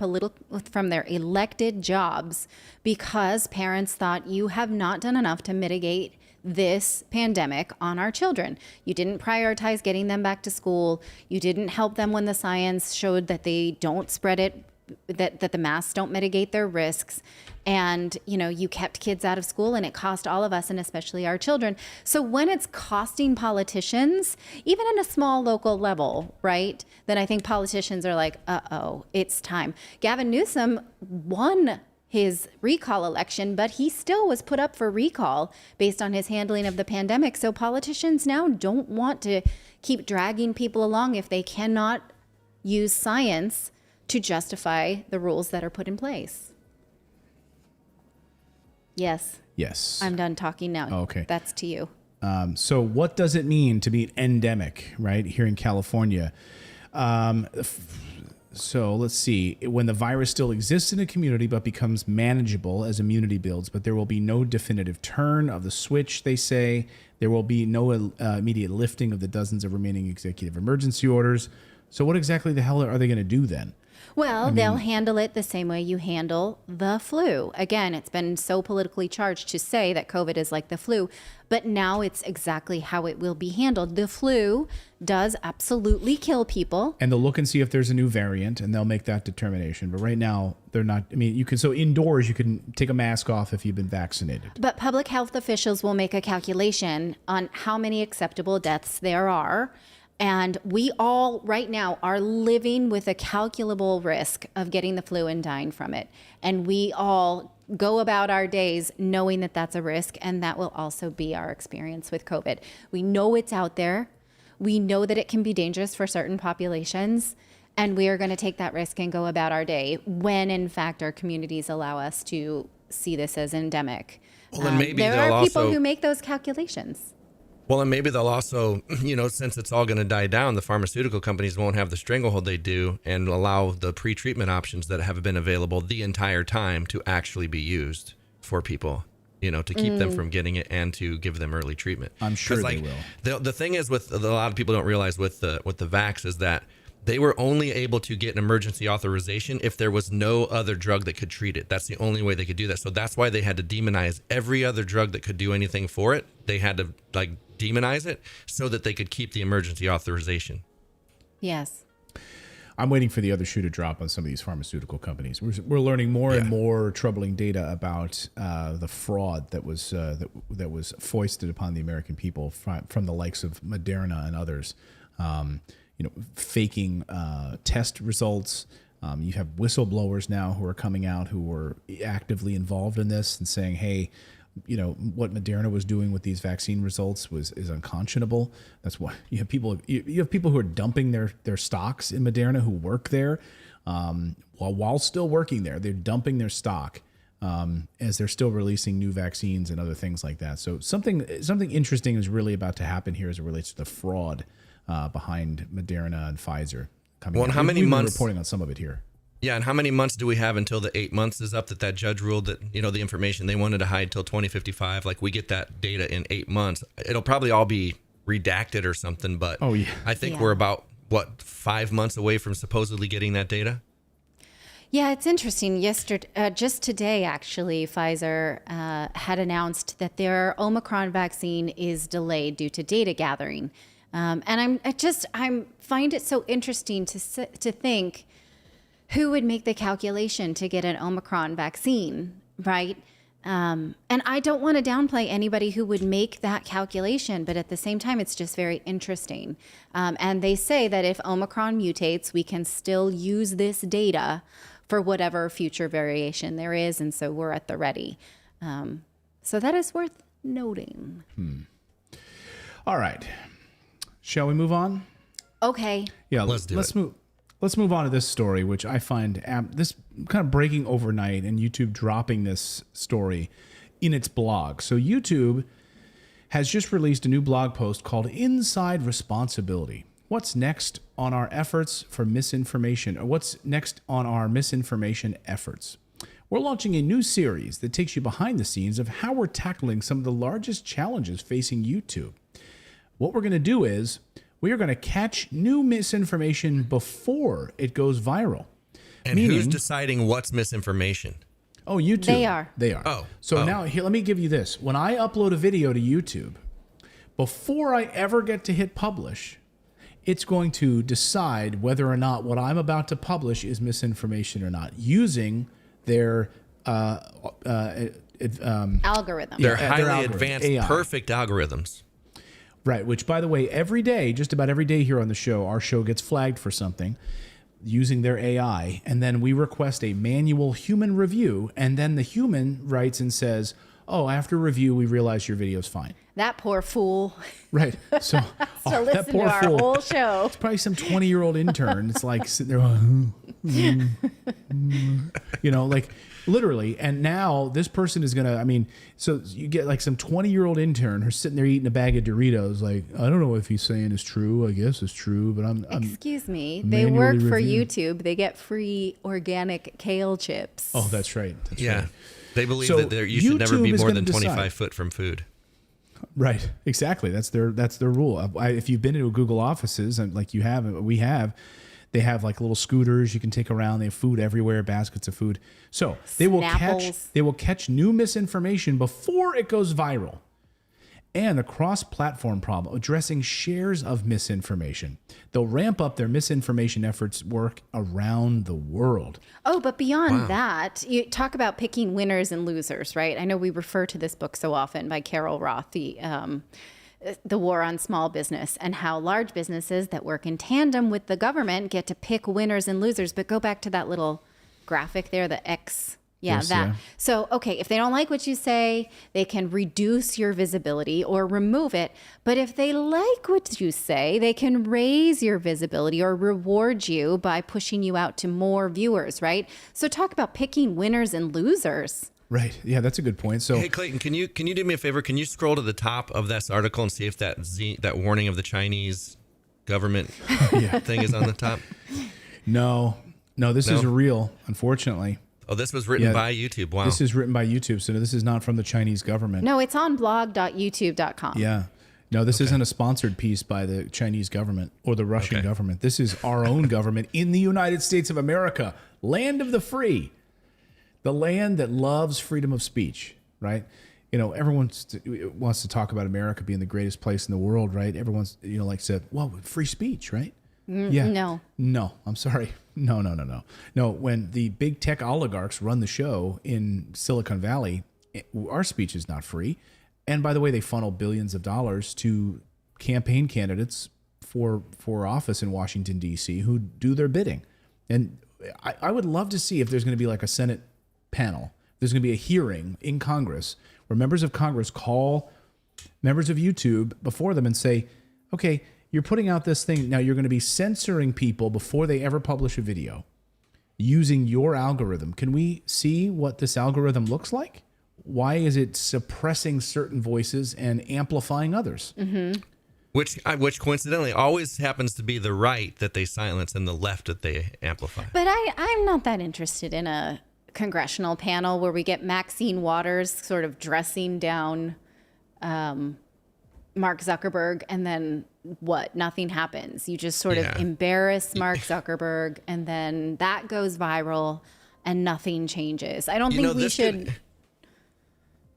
elected jobs because parents thought you have not done enough to mitigate this pandemic on our children. You didn't prioritize getting them back to school. You didn't help them when the science showed that they don't spread it, that the masks don't mitigate their risks. And, you kept kids out of school, and it cost all of us, and especially our children. So when it's costing politicians, even in a small local level, right, then I think politicians are like, uh-oh, it's time. Gavin Newsom won his recall election, but he still was put up for recall based on his handling of the pandemic. So politicians now don't want to keep dragging people along if they cannot use science to justify the rules that are put in place. Yes. Yes. I'm done talking now. Okay. That's to you. So what does it mean to be endemic, right, here in California? So let's see. When the virus still exists in a community but becomes manageable as immunity builds, but there will be no definitive turn of the switch, they say. There will be no immediate lifting of the dozens of remaining executive emergency orders. So what exactly the hell are they going to do then? Well, they'll handle it the same way you handle the flu. Again, it's been so politically charged to say that COVID is like the flu, but now it's exactly how it will be handled. The flu does absolutely kill people. And they'll look and see if there's a new variant, and they'll make that determination. But right now, they're not. I mean, so indoors, you can take a mask off if you've been vaccinated. But public health officials will make a calculation on how many acceptable deaths there are. And we all right now are living with a calculable risk of getting the flu and dying from it. And we all go about our days knowing that that's a risk, and that will also be our experience with COVID. We know it's out there. We know that it can be dangerous for certain populations, and we are going to take that risk and go about our day when, in fact, our communities allow us to see this as endemic. Well, then maybe there they'll are people also who make those calculations. Well, and maybe they'll also, since it's all going to die down, the pharmaceutical companies won't have the stranglehold they do and allow the pre-treatment options that have been available the entire time to actually be used for people, to keep them from getting it and to give them early treatment. I'm sure they will. The thing is with a lot of people don't realize with the vax is that they were only able to get an emergency authorization if there was no other drug that could treat it. That's the only way they could do that. So that's why they had to demonize every other drug that could do anything for it. They had to demonize it so that they could keep the emergency authorization. Yes. I'm waiting for the other shoe to drop on some of these pharmaceutical companies. We're learning more and more troubling data about the fraud that was foisted upon the American people from the likes of Moderna and others. Faking test results. You have whistleblowers now who are coming out who were actively involved in this and saying, hey, what Moderna was doing with these vaccine results is unconscionable. That's why you have people who are dumping their stocks in Moderna who work there while still working there. They're dumping their stock as they're still releasing new vaccines and other things like that. So something interesting is really about to happen here as it relates to the fraud behind Moderna and Pfizer coming out. And how many We've been months reporting on some of it here? Yeah, and how many months do we have until the 8 months is up that judge ruled that, the information they wanted to hide till 2055, we get that data in 8 months. It'll probably all be redacted or something, but I think we're about, 5 months away from supposedly getting that data? Yeah, it's interesting. Yesterday, just today, actually, Pfizer had announced that their Omicron vaccine is delayed due to data gathering. And I find it so interesting to think, who would make the calculation to get an Omicron vaccine, right? And I don't want to downplay anybody who would make that calculation, but at the same time, it's just very interesting. And they say that if Omicron mutates, we can still use this data for whatever future variation there is, and so we're at the ready. So that is worth noting. All right. Shall we move on? Okay. Yeah, let's move. Let's move on to this story, which I find this kind of breaking overnight and YouTube dropping this story in its blog. So YouTube has just released a new blog post called Inside Responsibility. What's next on our efforts for misinformation, or what's next on our misinformation efforts? We're launching a new series that takes you behind the scenes of how we're tackling some of the largest challenges facing YouTube. What we're going to do is we are going to catch new misinformation before it goes viral. And who's deciding what's misinformation? Oh, YouTube. They are. Oh. So now here, let me give you this. When I upload a video to YouTube, before I ever get to hit publish, it's going to decide whether or not what I'm about to publish is misinformation or not, using their algorithm. They're highly algorithm, advanced, AI. perfect algorithms. Right, which, by the way, every day, just about every day here on the show, our show gets flagged for something using their AI, and then we request a manual human review, and then the human writes and says, oh, after review, we realize your video's fine. That poor fool. Right. So To that listen poor to our fool. whole show. It's probably some 20-year-old intern. It's like sitting there, like literally. And now this person is going to, so you get like some 20-year-old intern who's sitting there eating a bag of Doritos. Like, I don't know if he's saying is true. I guess it's true, but I'm Excuse me. They work manually for reviewing. YouTube. They get free organic kale chips. Oh, that's right. That's Yeah. right. They believe So that you should never be YouTube is more gonna than 25 decide. foot from food. Right. Exactly. That's their rule. If you've been into Google offices, and like we have, they have like little scooters you can take around. They have food everywhere, baskets of food. So they will catch new misinformation before it goes viral. And a cross-platform problem addressing shares of misinformation. They'll ramp up their misinformation efforts work around the world. Oh, but beyond that, you talk about picking winners and losers, right? I know we refer to this book so often by Carol Roth, the War on Small Business, and how large businesses that work in tandem with the government get to pick winners and losers. But go back to that little graphic there, the X. Yeah, Yes, that. yeah. So, okay, if they don't like what you say, they can reduce your visibility or remove it. But if they like what you say, they can raise your visibility or reward you by pushing you out to more viewers, right? So talk about picking winners and losers. Right. Yeah, that's a good point. So Hey Clayton, can you do me a favor? Can you scroll to the top of this article and see if that warning of the Chinese government thing is on the top? No, this is real, unfortunately. Oh, this was written by YouTube. Wow. This is written by YouTube, so this is not from the Chinese government. No, it's on blog.youtube.com. Yeah. No, this isn't a sponsored piece by the Chinese government or the Russian government. This is our own government in the United States of America, land of the free, the land that loves freedom of speech, right? Everyone wants to talk about America being the greatest place in the world, right? Everyone's, like said, well, free speech, right? No. No, I'm sorry. No. No, when the big tech oligarchs run the show in Silicon Valley, our speech is not free. And by the way, they funnel billions of dollars to campaign candidates for office in Washington, D.C. who do their bidding. And I would love to see if there's going to be like a Senate panel. There's going to be a hearing in Congress where members of Congress call members of YouTube before them and say, okay, you're putting out this thing. Now you're going to be censoring people before they ever publish a video using your algorithm. Can we see what this algorithm looks like? Why is it suppressing certain voices and amplifying others? Mm-hmm. Which coincidentally always happens to be the right that they silence and the left that they amplify. But I'm not that interested in a congressional panel where we get Maxine Waters sort of dressing down Mark Zuckerberg, and then what? Nothing happens. You just sort of embarrass Mark Zuckerberg, and then that goes viral, and nothing changes. I don't think we should.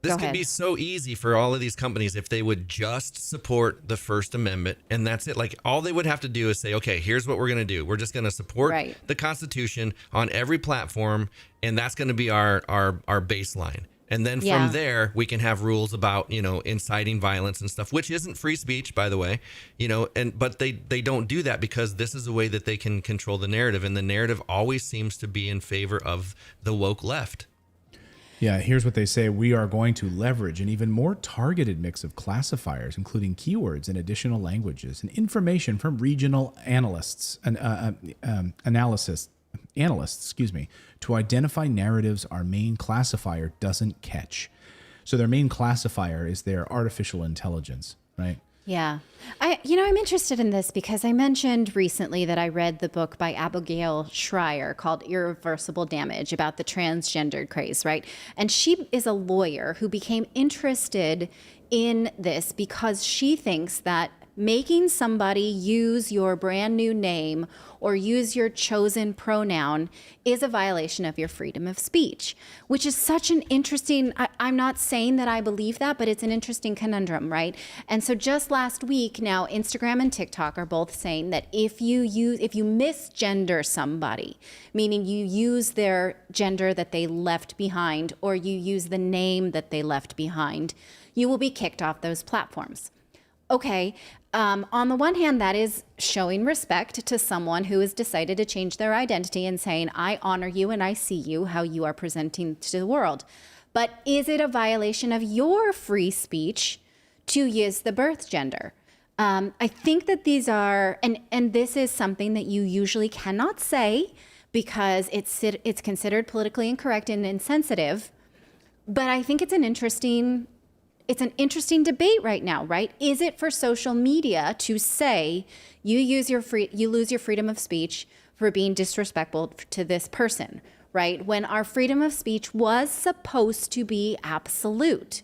This could be so easy for all of these companies if they would just support the First Amendment, and that's it. Like, all they would have to do is say, okay, here's what we're going to do. We're just going to support the Constitution on every platform, and that's going to be our baseline. And then from there, we can have rules about, inciting violence and stuff, which isn't free speech, by the way, but they don't do that because this is a way that they can control the narrative. And the narrative always seems to be in favor of the woke left. Yeah, here's what they say. We are going to leverage an even more targeted mix of classifiers, including keywords and additional languages, and information from regional analysts, to identify narratives our main classifier doesn't catch. So their main classifier is their artificial intelligence, right? Yeah. I'm interested in this because I mentioned recently that I read the book by Abigail Schreier called Irreversible Damage about the transgendered craze, right? And she is a lawyer who became interested in this because she thinks that making somebody use your brand new name or use your chosen pronoun is a violation of your freedom of speech, which is such an interesting, I'm not saying that I believe that, but it's an interesting conundrum, right? And so just last week now, Instagram and TikTok are both saying that if you misgender somebody, meaning you use their gender that they left behind or you use the name that they left behind, you will be kicked off those platforms. Okay, on the one hand, that is showing respect to someone who has decided to change their identity and saying, I honor you and I see you, how you are presenting to the world. But is it a violation of your free speech to use the birth gender? I think that these are, and this is something that you usually cannot say because it's considered politically incorrect and insensitive. But I think it's an interesting debate right now, right? Is it for social media to say you lose your freedom of speech for being disrespectful to this person, right? When our freedom of speech was supposed to be absolute.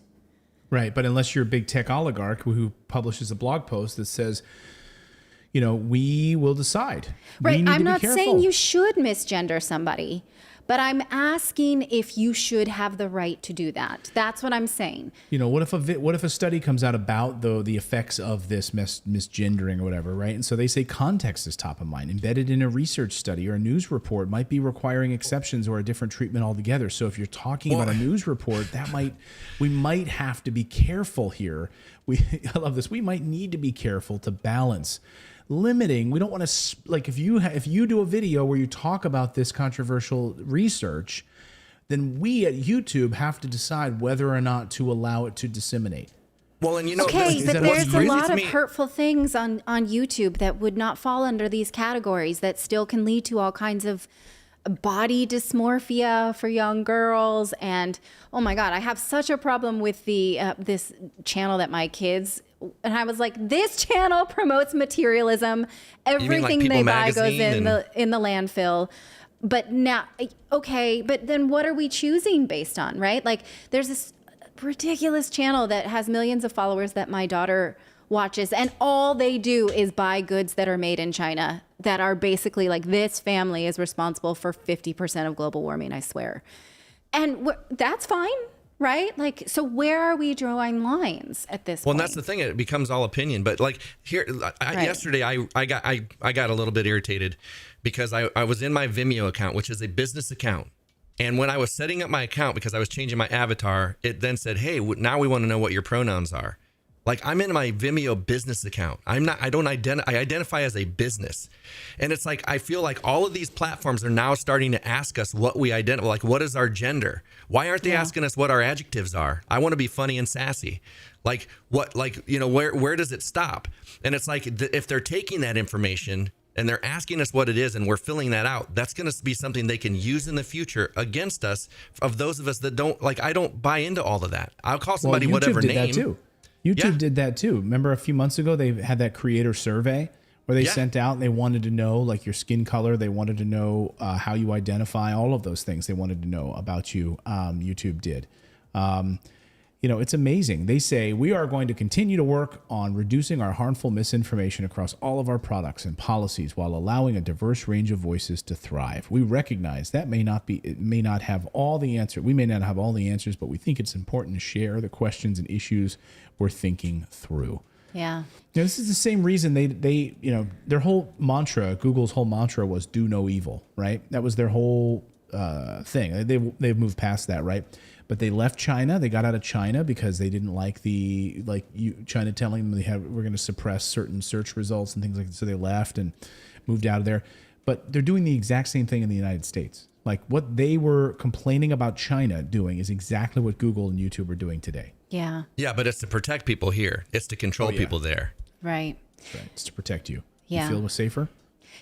Right, but unless you're a big tech oligarch who publishes a blog post that says, we will decide. Right, I'm not saying you should misgender somebody, but I'm asking if you should have the right to do that. That's what I'm saying. What if a study comes out about the effects of this misgendering or whatever, right? And so they say context is top of mind. Embedded in a research study or a news report might be requiring exceptions or a different treatment altogether. So if you're talking about a news report, we might have to be careful here. I love this. We might need to be careful to balance limiting. We don't want to, like, if you do a video where you talk about this controversial research, then we at YouTube have to decide whether or not to allow it to disseminate. Well, and okay, but there's a lot of hurtful things on YouTube that would not fall under these categories that still can lead to all kinds of body dysmorphia for young girls. And oh my God, I have such a problem with this channel that my kids, and I was like, this channel promotes materialism. Everything they buy goes in the landfill. But now, okay, but then what are we choosing based on, right? Like, there's this ridiculous channel that has millions of followers that my daughter watches, and all they do is buy goods that are made in China that are basically like, this family is responsible for 50% of global warming, I swear. And that's fine, right? Like, so where are we drawing lines at this point? Well, and that's the thing. It becomes all opinion. But like here, yesterday, I got a little bit irritated because I was in my Vimeo account, which is a business account. And when I was setting up my account, because I was changing my avatar, it then said, hey, now we want to know what your pronouns are. Like, I'm in my Vimeo business account. I identify as a business. And it's like, I feel like all of these platforms are now starting to ask us what we identify, like, what is our gender? Why aren't they asking us what our adjectives are? I want to be funny and sassy. Like, what, like, where does it stop? And it's like, if they're taking that information and they're asking us what it is and we're filling that out, that's going to be something they can use in the future against us, of those of us that don't, like, I don't buy into all of that. I'll call somebody whatever name. That too. YouTube did that too. Remember a few months ago, they had that creator survey where they sent out, they wanted to know like your skin color. They wanted to know how you identify, all of those things they wanted to know about you. YouTube did. It's amazing. They say we are going to continue to work on reducing our harmful misinformation across all of our products and policies while allowing a diverse range of voices to thrive. We recognize that we may not have all the answers, but we think it's important to share the questions and issues we're thinking through. Yeah. This is the same reason they their whole mantra, Google's whole mantra was do no evil, right? That was their whole thing. They've moved past that, right? But they left China. They got out of China because they didn't like China telling them we're going to suppress certain search results and things like that. So they left and moved out of there. But they're doing the exact same thing in the United States. Like, what they were complaining about China doing is exactly what Google and YouTube are doing today. Yeah. Yeah, but it's to protect people here. It's to control people there. Right. It's to protect you. Yeah. You feel safer?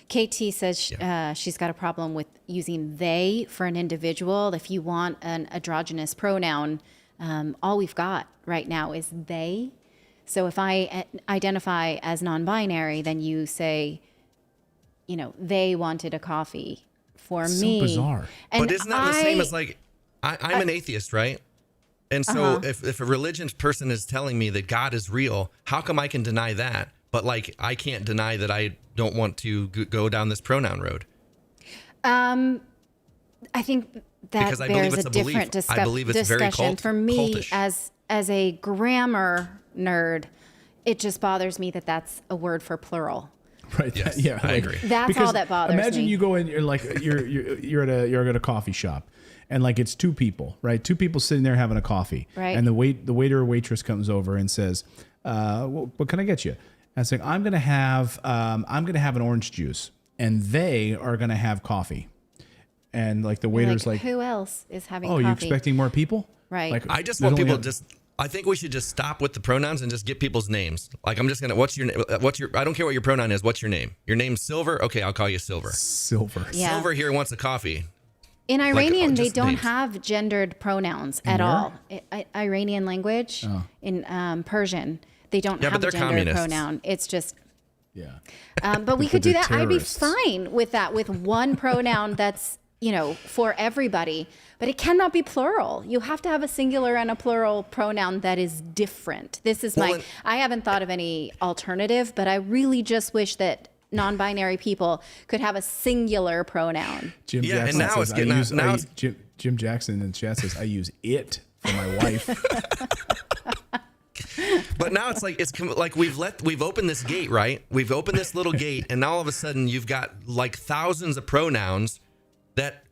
KT says she's got a problem with using they for an individual. If you want an androgynous pronoun, all we've got right now is they. So if I identify as non-binary, then you say, they wanted a coffee for me. So bizarre. And but isn't that the same as like, I'm an atheist, right? And so if a religious person is telling me that God is real, how come I can deny that? But like, I can't deny that I don't want to go down this pronoun road. I think that Because I believe bears it's a a belief. different I believe it's very discussion. For me, cultish. as a grammar nerd, it just bothers me that that's a word for plural. Right. Yes, Yeah. I agree. That's all that bothers me. Imagine you go in, you're at a coffee shop, and like it's two people, right? Two people sitting there having a coffee, right? And the waiter or waitress comes over and says, "What can I get you?" And it's like, I'm gonna have an orange juice, and they are gonna have coffee. And like the waiter's like, who else is having "Oh, coffee? you expecting more people?" Right. Like, I just there's want only people I think we should just stop with the pronouns and just get people's names. Like, I'm just going to, I don't care what your pronoun is. What's your name? Your name's Silver? Okay, I'll call you Silver. Silver. Yeah. Silver here wants a coffee. In Iranian, they just don't names. have gendered pronouns at where? all. Iranian language, in Persian, they don't Yeah, have but a they're gendered communists. pronoun. It's just, Yeah. but we could do they're that. I'd be terrorists. fine with that, with one pronoun that's, for everybody, but it cannot be plural. You have to have a singular and a plural pronoun that is different. This is I haven't thought of any alternative, but I really just wish that non-binary people could have a singular pronoun. Jim Yeah, Jackson and now says, it's getting now it's Jim Jackson in the chat says, I use it for my wife. But now it's like we've opened this gate, right? We've opened this little gate, and now all of a sudden you've got like thousands of pronouns that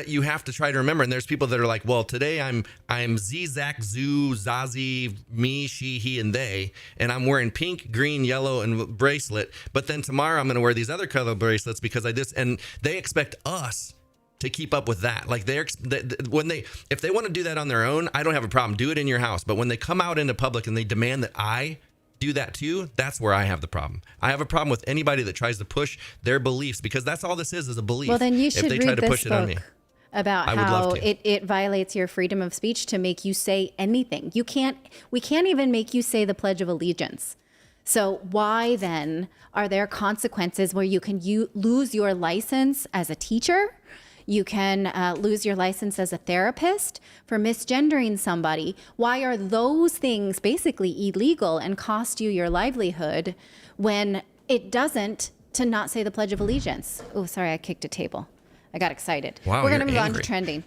you have to try to remember. And there's people that are like, well, today I'm Z, Zach, Zoo, Zazie, me, she, he, and they, and I'm wearing pink, green, yellow, and bracelet. But then tomorrow I'm going to wear these other color bracelets because and they expect us to keep up with that. Like if they want to do that on their own, I don't have a problem. Do it in your house. But when they come out into public and they demand that I do that too, that's where I have the problem. I have a problem with anybody that tries to push their beliefs, because that's all this is a belief. Well, then you should if they read try to this push it on book me. about I would how love to. it violates your freedom of speech to make you say anything. We can't even make you say the Pledge of Allegiance. So why then are there consequences where you can lose your license as a teacher? You can lose your license as a therapist for misgendering somebody. Why are those things basically illegal and cost you your livelihood when it doesn't to not say the Pledge of Allegiance? Oh, sorry, I kicked a table. I got excited. Wow, We're going to you're move on to angry. trending.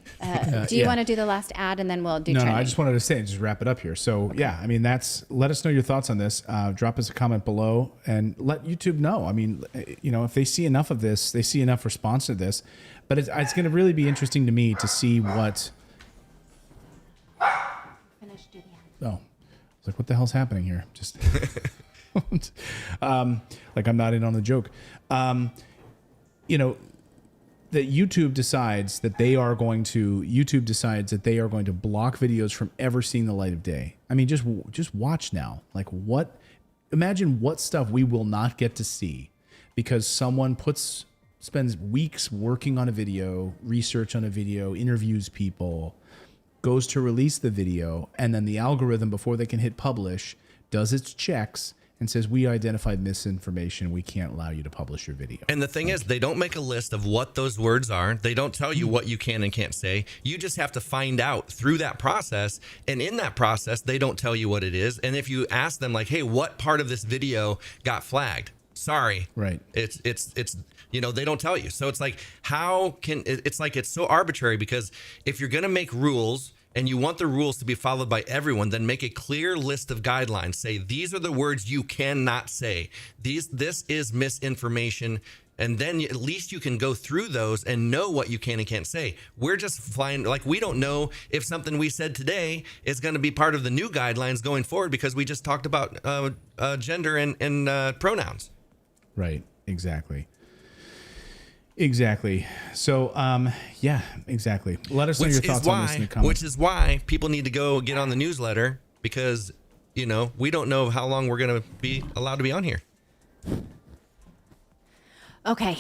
Do you yeah. want to do the last ad and then we'll do No, trending? I just wanted to say, just wrap it up here. So yeah, I mean, let us know your thoughts on this. Drop us a comment below and let YouTube know. I mean, if they see enough of this, they see enough response to this, but it's going to really be interesting to me to see what. Oh, it's like, what the hell's happening here? Just like I'm not in on the joke. That YouTube decides that they are going to block videos from ever seeing the light of day. I mean, just watch now. Like imagine what stuff we will not get to see because someone spends weeks working on a video, research on a video, interviews people, goes to release the video, and then the algorithm, before they can hit publish, does its checks and says, we identified misinformation. We can't allow you to publish your video. And the thing is, they don't make a list of what those words are. They don't tell you what you can and can't say. You just have to find out through that process. And in that process, they don't tell you what it is. And if you ask them like, hey, what part of this video got flagged? Sorry. Right. It's they don't tell you. So it's like, it's so arbitrary, because if you're going to make rules and you want the rules to be followed by everyone, then make a clear list of guidelines. Say, these are the words you cannot say. This is misinformation. And then at least you can go through those and know what you can and can't say. We're just flying, like, we don't know if something we said today is going to be part of the new guidelines going forward, because we just talked about gender and pronouns. Right. Exactly. So, yeah, exactly. Let us know your thoughts on this in the comments. Which is why people need to go get on the newsletter, because, we don't know how long we're going to be allowed to be on here. Okay.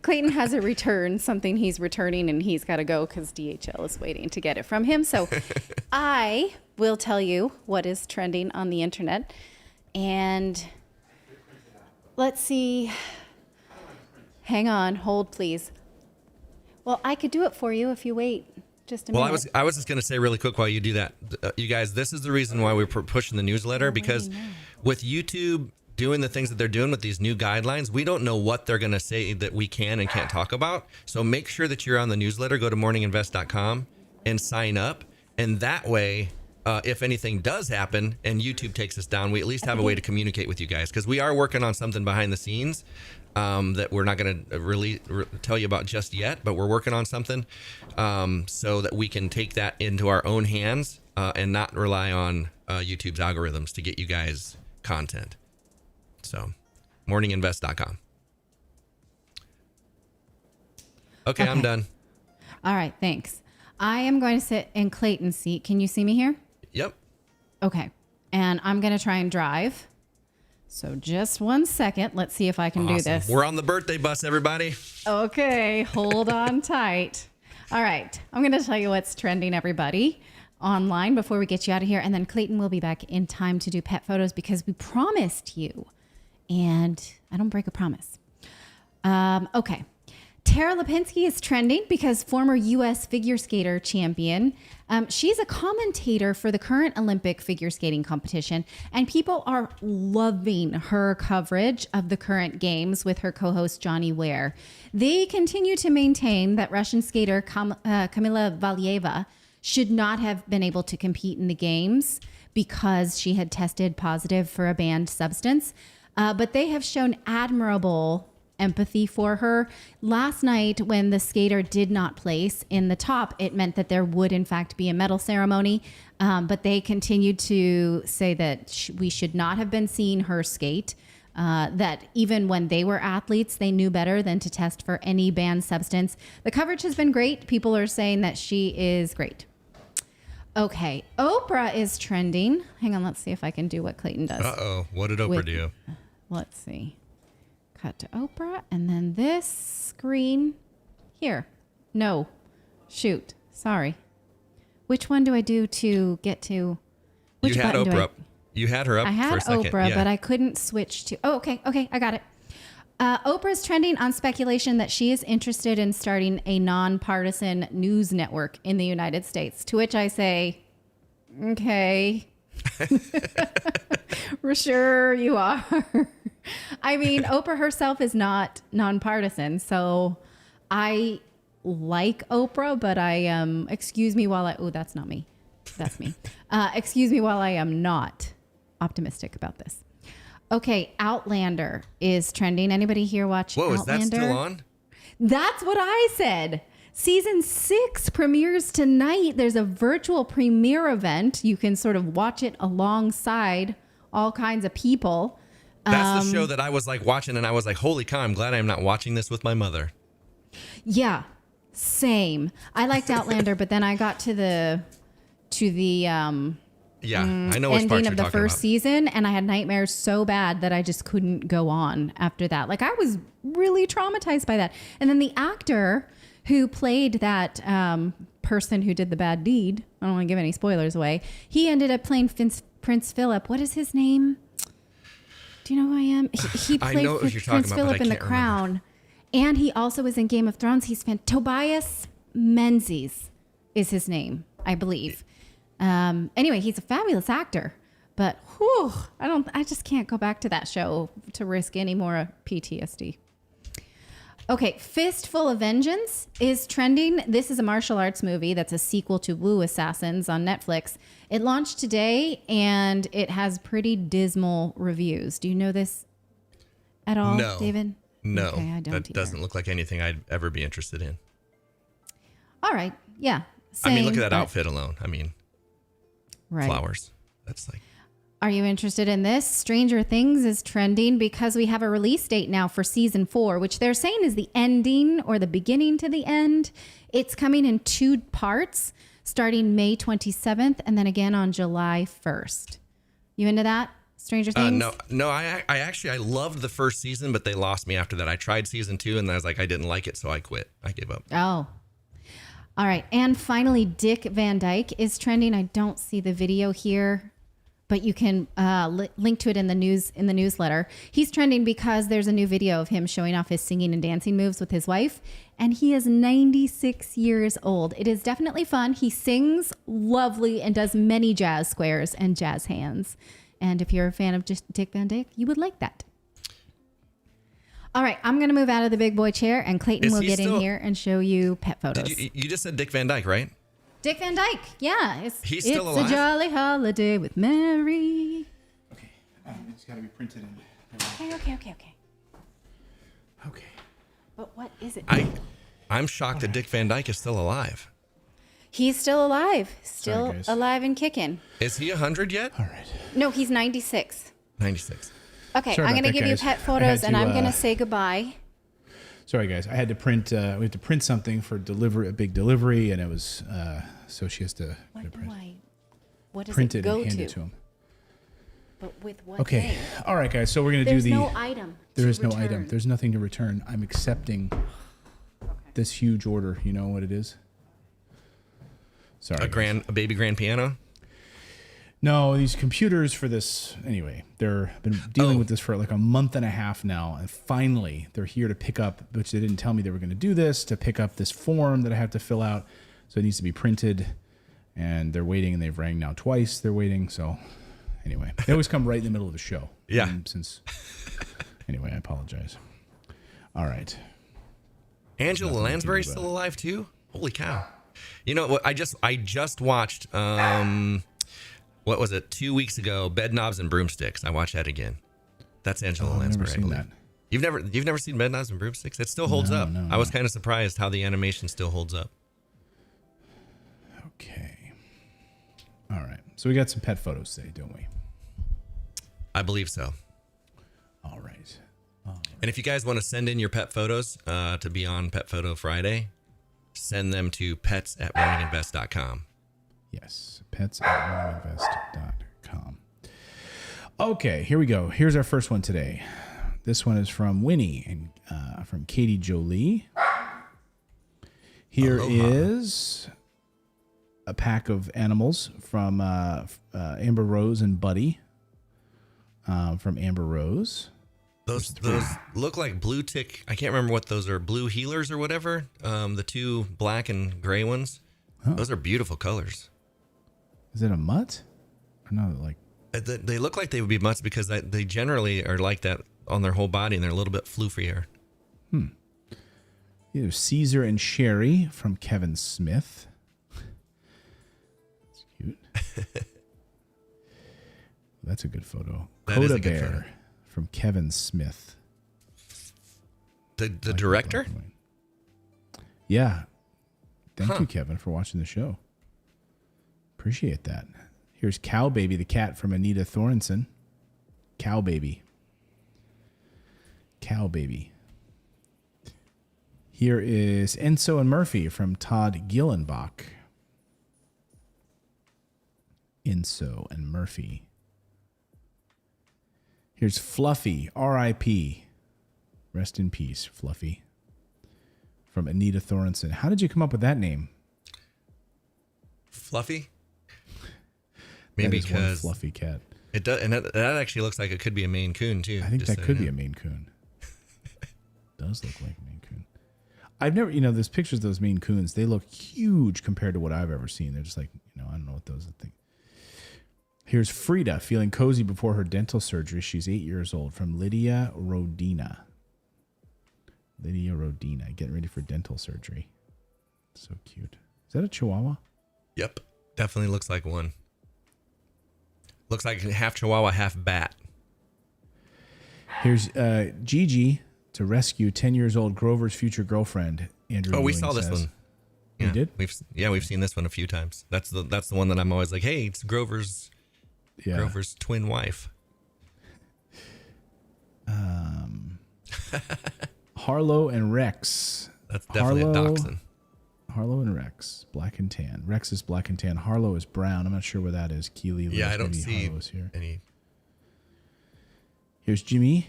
Clayton has a return, something he's returning, and he's got to go because DHL is waiting to get it from him. So I will tell you what is trending on the internet. And let's see. Hang on. Hold, please. Well, I could do it for you if you wait just a minute. Well, I was just going to say really quick while you do that, you guys, this is the reason why we're pushing the newsletter, because with YouTube doing the things that they're doing with these new guidelines, we don't know what they're going to say that we can and can't talk about. So make sure that you're on the newsletter. Go to morninginvest.com and sign up. And that way, if anything does happen and YouTube takes us down, we at least have a way to communicate with you guys, because we are working on something behind the scenes that we're not going to really tell you about just yet, but we're working on something so that we can take that into our own hands and not rely on YouTube's algorithms to get you guys content. So morninginvest.com. Okay, I'm done. All right, thanks. I am going to sit in Clayton's seat. Can you see me here? Yep. Okay. And I'm going to try and drive. So just 1 second. Let's see if I can do this. We're on the birthday bus, everybody. Okay, hold on tight. All right. I'm going to tell you what's trending, everybody, online before we get you out of here. And then Clayton will be back in time to do pet photos because we promised you. And I don't break a promise. Okay. Tara Lipinski is trending because former U.S. figure skater champion. She's a commentator for the current Olympic figure skating competition, and people are loving her coverage of the current games with her co-host Johnny Ware. They continue to maintain that Russian skater Kamila Valieva should not have been able to compete in the games because she had tested positive for a banned substance. But they have shown admirable empathy for her. Last night, when the skater did not place in the top, it meant that there would in fact be a medal ceremony. But they continued to say that we should not have been seeing her skate. That even when they were athletes, they knew better than to test for any banned substance. The coverage has been great. People are saying that she is great. Okay, Oprah is trending. Hang on, let's see if I can do what Clayton does. Uh-oh, what did Oprah do? Let's see. Cut to Oprah, and then this screen here. No, shoot, sorry. Which one do I do to get to? Which you had button Oprah up. You had her up I had for a second. Oprah, but I couldn't switch to. Oh, okay, I got it. Oprah's trending on speculation that she is interested in starting a nonpartisan news network in the United States, to which I say, okay. We're sure you are. I mean, Oprah herself is not nonpartisan, so I like Oprah, but I excuse me while I, oh, that's not me. That's me. Excuse me while I am not optimistic about this. Okay, Outlander is trending. Anybody here watch Outlander? Whoa, is that still on? That's what I said. Season 6 premieres tonight. There's a virtual premiere event. You can sort of watch it alongside all kinds of people. That's the show that I was like watching, and I was like, holy cow, I'm glad I'm not watching this with my mother. Yeah, same. I liked Outlander, but then I got to the I know which part ending you're of the talking first about. season, and I had nightmares so bad that I just couldn't go on after that. Like, I was really traumatized by that. And then the actor who played that person who did the bad deed, I don't want to give any spoilers away, he ended up playing Prince Philip. What is his name? Do you know who I am? He I played know what you're talking Prince about, but Philip I in The can't Crown. And he also was in Game of Thrones. Tobias Menzies is his name, I believe. Anyway, he's a fabulous actor, but whew, I just can't go back to that show to risk any more PTSD. Okay, Fistful of Vengeance is trending. This is a martial arts movie that's a sequel to Wu Assassins on Netflix. It launched today, and it has pretty dismal reviews. Do you know this at all, No. David? No, Okay, I don't that either. doesn't look like anything I'd ever be interested in. All right, yeah. I mean, look at same, that but- outfit alone. I mean, Right. flowers. That's like... Are you interested in this? Stranger Things is trending because we have a release date now for season 4, which they're saying is the ending or the beginning to the end. It's coming in 2 parts, starting May 27th and then again on July 1st. You into that? Stranger Things? No. I actually I loved the first season, but they lost me after that. I tried season 2, and I was like, I didn't like it, so I quit. I gave up. Oh. All right. And finally, Dick Van Dyke is trending. I don't see the video here, but you can link to it in the newsletter. He's trending because there's a new video of him showing off his singing and dancing moves with his wife, and he is 96 years old. It is definitely fun. He sings lovely and does many jazz squares and jazz hands. And if you're a fan of just Dick Van Dyke, you would like that. All right, I'm going to move out of the big boy chair, and Clayton will get in here and show you pet photos. You just said Dick Van Dyke, right? Dick Van Dyke, yeah. He's still alive? It's a jolly holiday with Mary. Okay, it's got to be printed in. Okay. But what is it? I'm shocked that Dick Van Dyke is still alive. He's still alive. Still Sorry, guys. alive and kicking. Is he 100 yet? All right. No, he's 96. 96. Okay, Sorry I'm about going to that, give you guys. pet I photos, had and to, I'm going to say goodbye. Sorry, guys. I had to print. We had to print something for a big delivery, and it was so she has to What does print it it go and hand to? it to him. But with what Okay. name? All right, guys. So we're gonna There's do the. no item. There to is no return. item. There's nothing to return. I'm accepting this huge order. You know what it is? Sorry. A baby grand piano. No, these computers for this. Anyway, they've been dealing with this for like a month and a half now, and finally they're here to pick up. Which they didn't tell me they were going to do this, to pick up this form that I have to fill out. So it needs to be printed, and they're waiting, and they've rang now twice. They're waiting. So anyway, they always come right in the middle of the show. Yeah. Anyway, I apologize. All right. Angela Lansbury's still alive too? Holy cow! You know what? I just watched. What was it? 2 weeks ago, Bed Knobs and Broomsticks. I watched that again. That's Angela Lansbury. I've never seen that. You've never seen Bed Knobs and Broomsticks? It still holds up. I was kind of surprised how the animation still holds up. Okay. All right. So we got some pet photos today, don't we? I believe so. All right. And if you guys want to send in your pet photos to be on Pet Photo Friday, send them to pets@warminginvest.com. Yes, pets@warminginvest.com. Okay, here we go. Here's our first one today. This one is from Winnie and from Katie Jolie. Here is a pack of animals from Amber Rose and Buddy from Amber Rose. Those look like blue tick. I can't remember what those are. Blue healers or whatever. The two black and gray ones. Oh. Those are beautiful colors. Is it a mutt? Or no, like they look like they would be mutts because they generally are like that on their whole body, and they're a little bit floofier. Either Caesar and Sherry from Kevin Smith. That's cute. That's a good photo. That is Coda a good Bear photo. from Kevin Smith. The director? Yeah. Thank you, Kevin, for watching the show. Appreciate that. Here's Cow Baby, the cat from Anita Thorenson. Cow Baby. Cow Baby. Here is Enzo and Murphy from Todd Gillenbach. Enzo and Murphy. Here's Fluffy, R.I.P. Rest in peace, Fluffy. From Anita Thorenson. How did you come up with that name? Fluffy? Maybe that is one because fluffy cat. It does, and that actually looks like it could be a Maine Coon too. I think that could be a Maine Coon. Does look like a Maine Coon. I've never, there's pictures of those Maine Coons. They look huge compared to what I've ever seen. They're just like, I don't know what those are. Here's Frida feeling cozy before her dental surgery. She's 8 years old. From Lydia Rodina. Lydia Rodina, getting ready for dental surgery. So cute. Is that a Chihuahua? Yep, definitely looks like one. Looks like half Chihuahua, half bat. Here's Gigi to rescue 10 years old Grover's future girlfriend. Andrew. We Ewing saw this says. one. You did? We've seen this one a few times. That's the one that I'm always like, hey, it's Grover's twin wife. Harlow and Rex. That's definitely a dachshund. Harlow and Rex, black and tan. Rex is black and tan. Harlow is brown. I'm not sure where that is. Keely. Yeah, I don't maybe see Harlow is here. any. Here's Jimmy.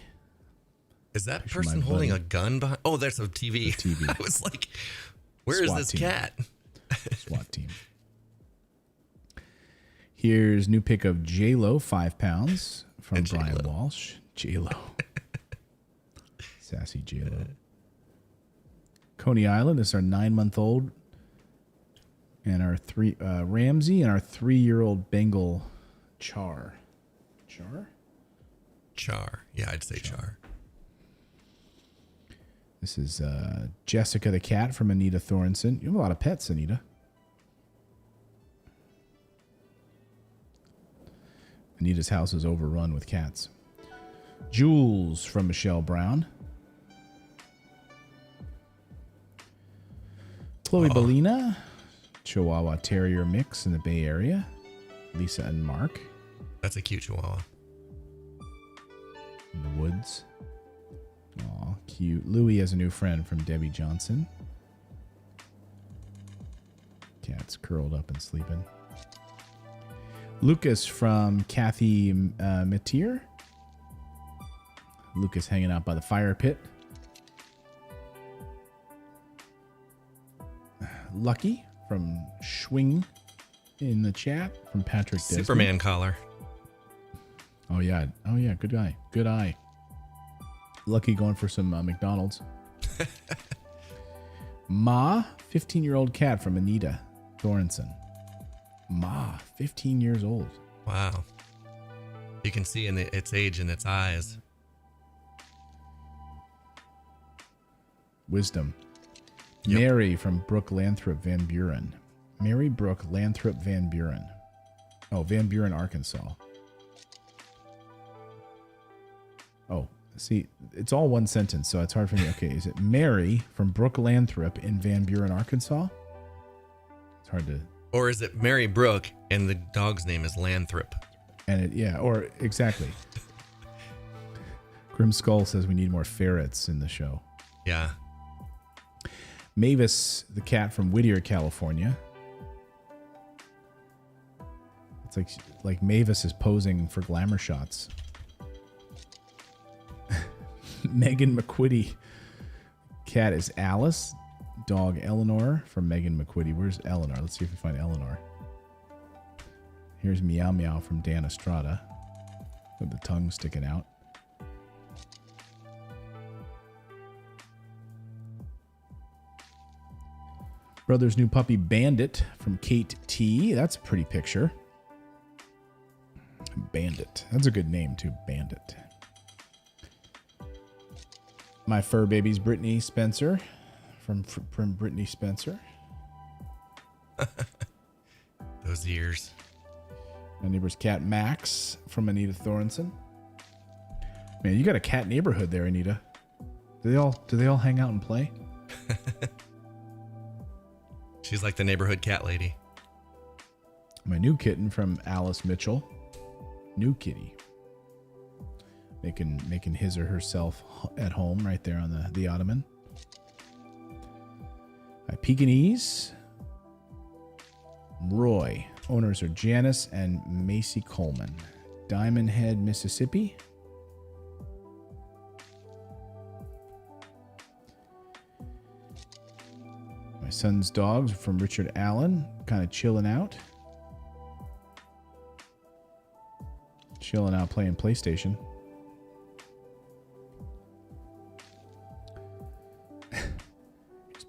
Is that Picture person my holding buddy. a gun behind? Oh, that's a TV. TV. I was like, where is SWAT this team. cat? SWAT team. Here's new pic of J-Lo, 5 pounds, from And Brian J-Lo. Walsh. J-Lo. Sassy J-Lo. Coney Island is our 9-month-old. And our Ramsey and our 3-year-old Bengal Char. Char? Char. Yeah, I'd say Char. This is Jessica the cat from Anita Thorenson. You have a lot of pets, Anita. Anita's house is overrun with cats. Jules from Michelle Brown. Chloe Bellina, Chihuahua Terrier mix in the Bay Area. Lisa and Mark That's a cute chihuahua. in the woods. Aw, cute. Louie has a new friend from Debbie Johnson. Cat's curled up and sleeping. Lucas from Kathy Matier. Lucas hanging out by the fire pit. Lucky from Schwing in the chat from Patrick Desmond. Superman collar. Oh yeah. Oh yeah. Good guy. Good eye. Lucky going for some McDonald's. Ma, 15-year-old cat from Anita Thorenson. Ma, 15 years old. Wow. You can see in its age in its eyes. Wisdom. Yep. Mary from Brooke Lathrop Van Buren. Mary Brooke Lathrop Van Buren. Oh, Van Buren, Arkansas. Oh, see, it's all one sentence, so it's hard for me. Okay, is it Mary from Brooke Lathrop in Van Buren, Arkansas? It's hard to... Or is it Mary Brooke and the dog's name is Lanthrop? And it, yeah, or exactly. Grim Skull says we need more ferrets in the show. Yeah. Mavis, the cat from Whittier, California. It's like Mavis is posing for glamour shots. Megan McQuitty. Cat is Alice. Dog Eleanor from Megan McQuitty. Where's Eleanor? Let's see if we find Eleanor. Here's Meow Meow from Dan Estrada. With the tongue sticking out. Brother's new puppy Bandit from Kate T. That's a pretty picture. Bandit. That's a good name too, Bandit. My fur baby's Brittany Spencer from Brittany Spencer. Those ears. My neighbor's cat Max from Anita Thorenson. Man, you got a cat neighborhood there, Anita. Do they all hang out and play? She's like the neighborhood cat lady. My new kitten from Alice Mitchell. New kitty. Making his or herself at home right there on the ottoman. My Pekingese. Roy. Owners are Janice and Macy Coleman. Diamond Head, Mississippi. My son's dogs from Richard Allen. Kind of chilling out. Chilling out playing PlayStation.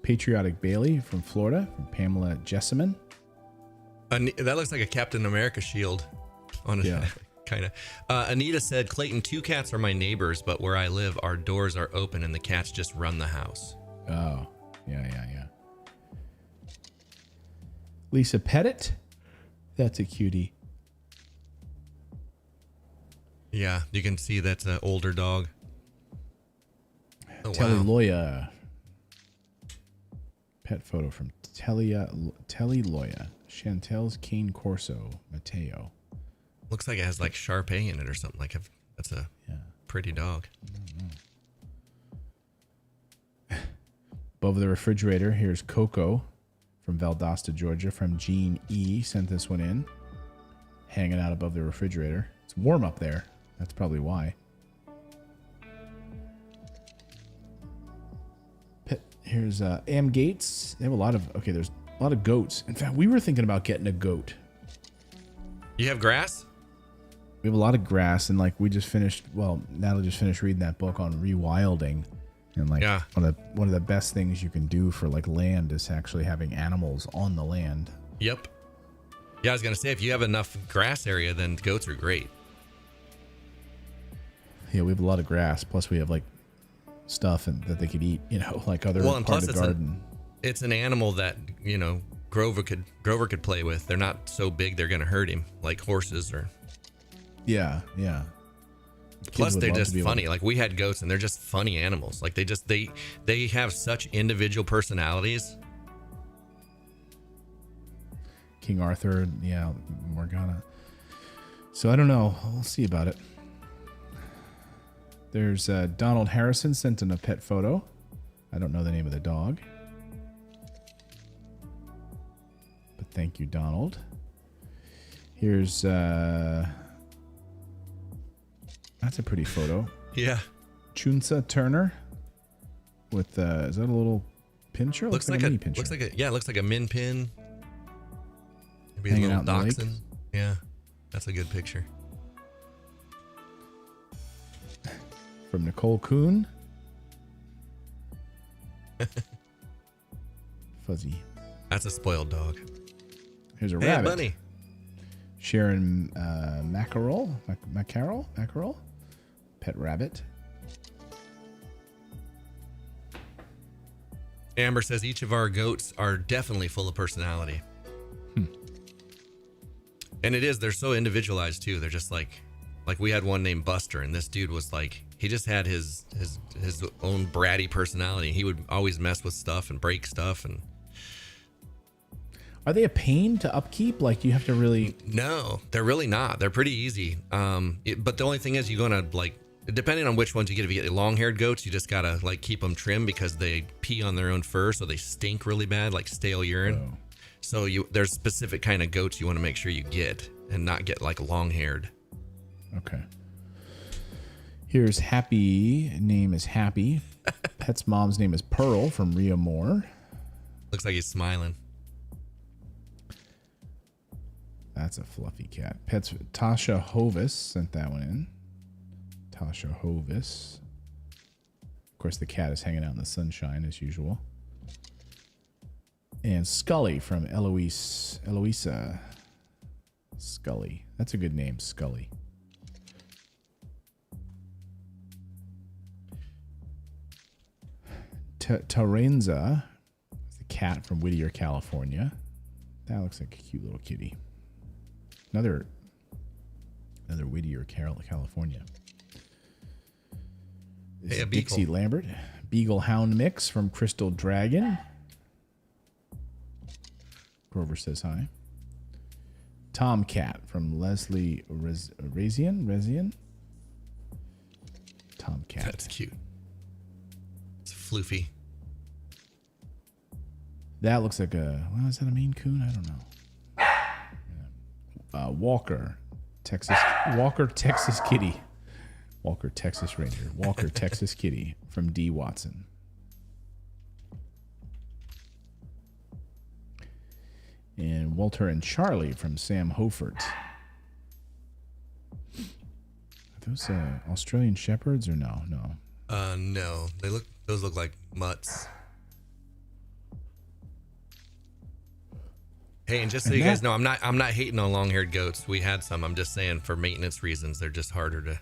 Patriotic Bailey from Florida, from Pamela Jessamine. That looks like a Captain America shield. On Yeah. Kind of. Anita said, Clayton, 2 cats are my neighbors, but where I live, our doors are open and the cats just run the house. Oh, yeah. Lisa Pettit. That's a cutie. Yeah, you can see that's an older dog. Oh, Telly wow. Loya. Pet photo from Telly Loya. Chantel's Cane Corso. Mateo. Looks like it has like Shar-Pei in it or something. That's a pretty dog. Above the refrigerator, here's Coco from Valdosta, Georgia, from Jean E. Sent this one in. Hanging out above the refrigerator. It's warm up there. That's probably why. Here's Am Gates. They have a lot of there's a lot of goats. In fact, we were thinking about getting a goat. You have grass? We have a lot of grass, and like we just finished. Well, Natalie just finished reading that book on rewilding, and like one of the best things you can do for like land is actually having animals on the land. Yep. Yeah, I was gonna say if you have enough grass area, then goats are great. Yeah, we have a lot of grass. Plus, we have like stuff and that they could eat. You know, like other Well, and part plus of the garden. It's an animal that Grover could play with. They're not so big they're gonna hurt him like horses or. Yeah. Plus, would they're love to just be able funny. to- Like we had goats, and they're just funny animals. Like they have such individual personalities. King Arthur, yeah, Morgana. So I don't know. We'll see about it. There's Donald Harrison sent in a pet photo. I don't know the name of the dog. But thank you, Donald. Here's that's a pretty photo. Yeah. Chunsa Turner with is that a little pincher? Looks like a a mini pincher. looks like a min pin. Maybe a Hanging little out in the lake. dachshund. Yeah, that's a good picture. From Nicole Kuhn. Fuzzy. That's a spoiled dog. Here's a Hey, rabbit. bunny. Sharon Mackerel, pet rabbit. Amber says each of our goats are definitely full of personality. And it is, they're so individualized too. They're just like we had one named Buster, and this dude was like, he just had his own bratty personality. He would always mess with stuff and break stuff. And Are they a pain to upkeep? Like you have to really... no, they're really not. They're pretty easy. But the only thing is, you're gonna like, depending on which ones you get. If you get long-haired goats, you just gotta like keep them trim because they pee on their own fur, so they stink really bad, like stale urine. Oh. So there's specific kind of goats you want to make sure you get, and not get like long-haired. Okay. Here's Happy. Name is Happy. Pet's mom's name is Pearl from Rhea Moore. Looks like he's smiling. That's a fluffy cat. Pets. Tasha Hovis sent that one in. Tasha Hovis. Of course, the cat is hanging out in the sunshine as usual. And Scully from Eloisa. Scully. That's a good name, Scully. Tarenza, the cat from Whittier, California. That looks like a cute little kitty. Another Whittier, California. This Hey, a is Dixie beagle. Lambert. Beagle Hound mix from Crystal Dragon. Grover says hi. Tomcat from Leslie Razian. Tomcat. That's cute. It's floofy. That looks like a... Well, is that a Maine Coon? I don't know. Walker, Texas Kitty. Walker, Texas Ranger. Walker, Texas Kitty from D. Watson. And Walter and Charlie from Sam Hofert. Are those Australian Shepherds or no? No. No. Those look like mutts. Hey, and just so you guys know, I'm not hating on long-haired goats. We had some. I'm just saying for maintenance reasons, they're just harder to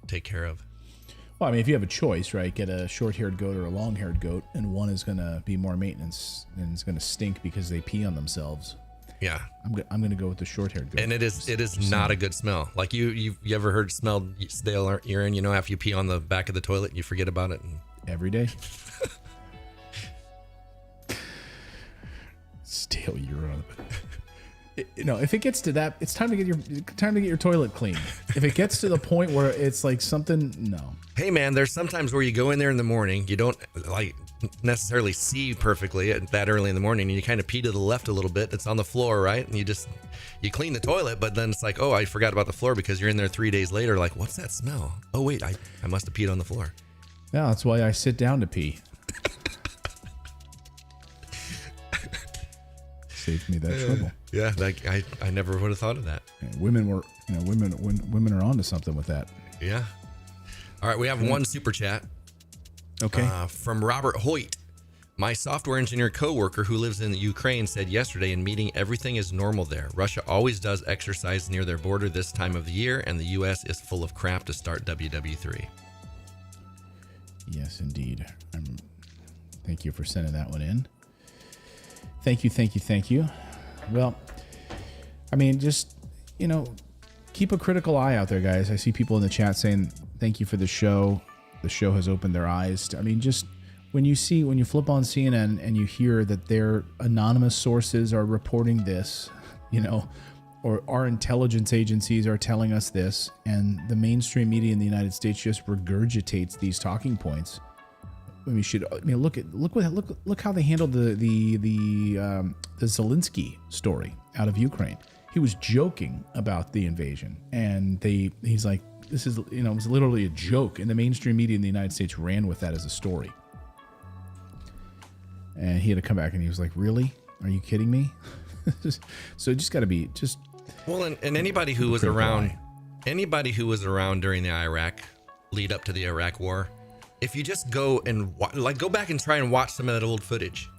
take care of. Well, I mean, if you have a choice, right, get a short-haired goat or a long-haired goat, and one is going to be more maintenance and it's going to stink because they pee on themselves. Yeah. I'm going to go with the short-haired goat. And it is not a good smell. Like you ever heard smell stale urine? You know, after you pee on the back of the toilet, you forget about it. Every day. Stale urine. If it gets to that, it's time to get your toilet cleaned. If it gets to the point where it's like something, no. Hey man, there's sometimes where you go in there in the morning, you don't like necessarily see perfectly that early in the morning, and you kind of pee to the left a little bit. It's on the floor, right? And you clean the toilet, but then it's like, oh, I forgot about the floor because you're in there 3 days later. Like, what's that smell? Oh wait, I must have peed on the floor. Yeah, that's why I sit down to pee. saved me that trouble. Yeah, like I never would have thought of that. Yeah, women are onto something with that. Yeah. All right, we have one super chat. Okay. From Robert Hoyt. My software engineer coworker who lives in Ukraine said yesterday in meeting everything is normal there. Russia always does exercise near their border this time of the year, and the U.S. is full of crap to start WW3. Yes, indeed. Thank you for sending that one in. Thank you. Well, I mean, just, keep a critical eye out there, guys. I see people in the chat saying, thank you for the show. The show has opened their eyes. I mean, just when you flip on CNN and you hear that their anonymous sources are reporting this, or our intelligence agencies are telling us this, and the mainstream media in the United States just regurgitates these talking points. Look how they handled the Zelensky story out of Ukraine. He was joking about the invasion, and he's like, this is, it was literally a joke, and the mainstream media in the United States ran with that as a story. And he had to come back and he was like, really? Are you kidding me? So just got to be just. Well, and anybody who was around during the Iraq lead up to the Iraq war, if you just go and go back and try and watch some of that old footage,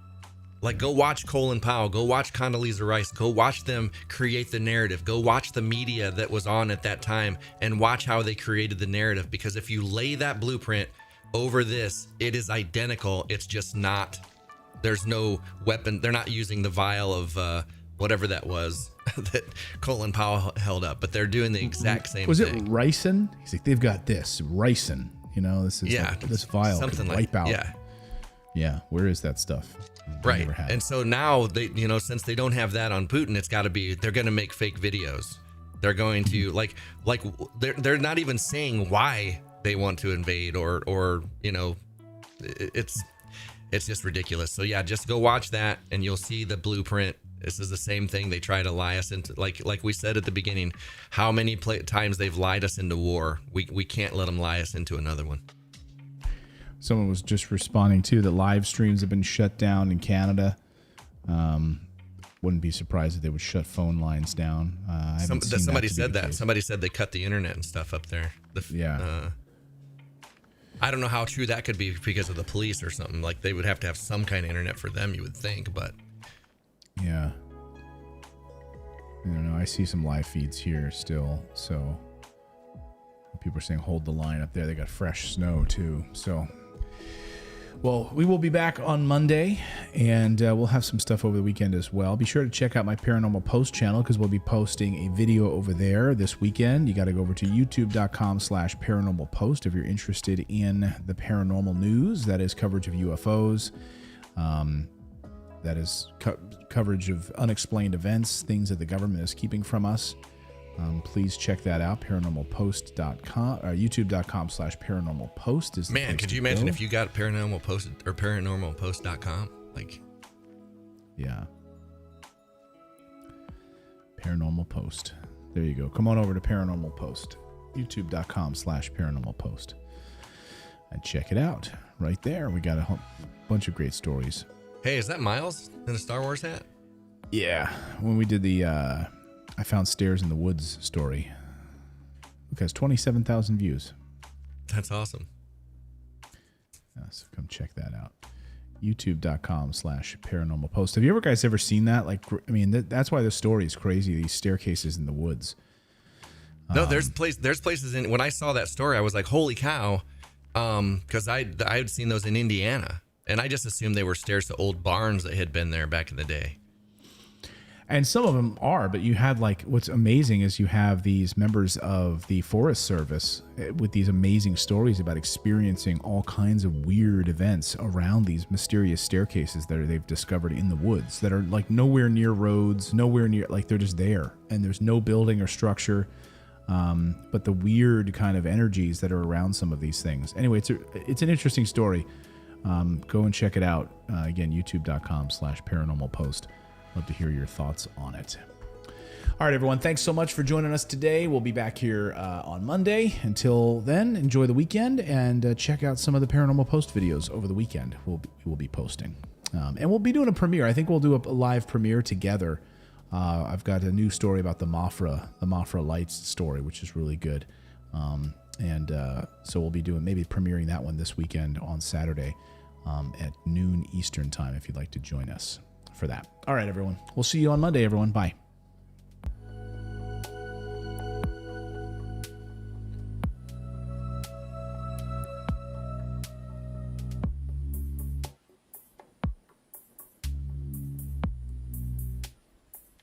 like go watch Colin Powell, go watch Condoleezza Rice, go watch them create the narrative, go watch the media that was on at that time and watch how they created the narrative. Because if you lay that blueprint over this, it is identical. It's just not. There's no weapon. They're not using the vial of whatever that was that Colin Powell held up, but they're doing the exact same thing. Was it ricin? He's like, they've got this ricin. This is this vial could wipe out. Yeah. Where is that stuff? Right. And so now they, since they don't have that on Putin, it's got to be. They're going to make fake videos. They're going to like they're not even saying why they want to invade or it's just ridiculous. So yeah, just go watch that and you'll see the blueprint. This is the same thing they try to lie us into. Like we said at the beginning, how many times they've lied us into war. We can't let them lie us into another one. Someone was just responding too that live streams have been shut down in Canada. Wouldn't be surprised if they would shut phone lines down. Somebody said that. Somebody said they cut the internet and stuff up there. I don't know how true that could be because of the police or something. Like they would have to have some kind of internet for them, you would think, but. Yeah. I don't know. I see some live feeds here still. So people are saying hold the line up there. They got fresh snow too. So, well, we will be back on Monday and we'll have some stuff over the weekend as well. Be sure to check out my Paranormal Post channel because we'll be posting a video over there this weekend. You got to go over to youtube.com/paranormal post if you're interested in the paranormal news. That is coverage of UFOs. That is coverage of unexplained events, things that the government is keeping from us. Please check that out. Paranormalpost.com or youtube.com/paranormalpost is. Man, could you imagine if you got Paranormal Post or paranormalpost.com? Like, yeah. Paranormal Post. There you go. Come on over to Paranormal Post. youtube.com/paranormalpost. And check it out. Right there. We got a bunch of great stories. Hey, is that Miles in a Star Wars hat? Yeah. When we did the I Found Stairs in the Woods story. It has 27,000 views. That's awesome. So come check that out. youtube.com/paranormalpost. Have you guys ever seen that? Like, I mean, that's why the story is crazy. These staircases in the woods. No, there's places in. When I saw that story, I was like, holy cow. Because I had seen those in Indiana. And I just assumed they were stairs to old barns that had been there back in the day. And some of them are, but you had what's amazing is you have these members of the Forest Service with these amazing stories about experiencing all kinds of weird events around these mysterious staircases that they've discovered in the woods that are nowhere near roads, nowhere near, they're just there and there's no building or structure. But the weird kind of energies that are around some of these things. Anyway, it's an interesting story. Go and check it out. Again, youtube.com/paranormalpost. Love to hear your thoughts on it. All right, everyone. Thanks so much for joining us today. We'll be back here on Monday. Until then, enjoy the weekend and check out some of the Paranormal Post videos over the weekend. We will be posting. And we'll be doing a premiere. I think we'll do a live premiere together. I've got a new story about the Mafra Lights story, which is really good. So we'll be maybe premiering that one this weekend on Saturday at noon Eastern time if you'd like to join us for that. All right, everyone. We'll see you on Monday, everyone. Bye.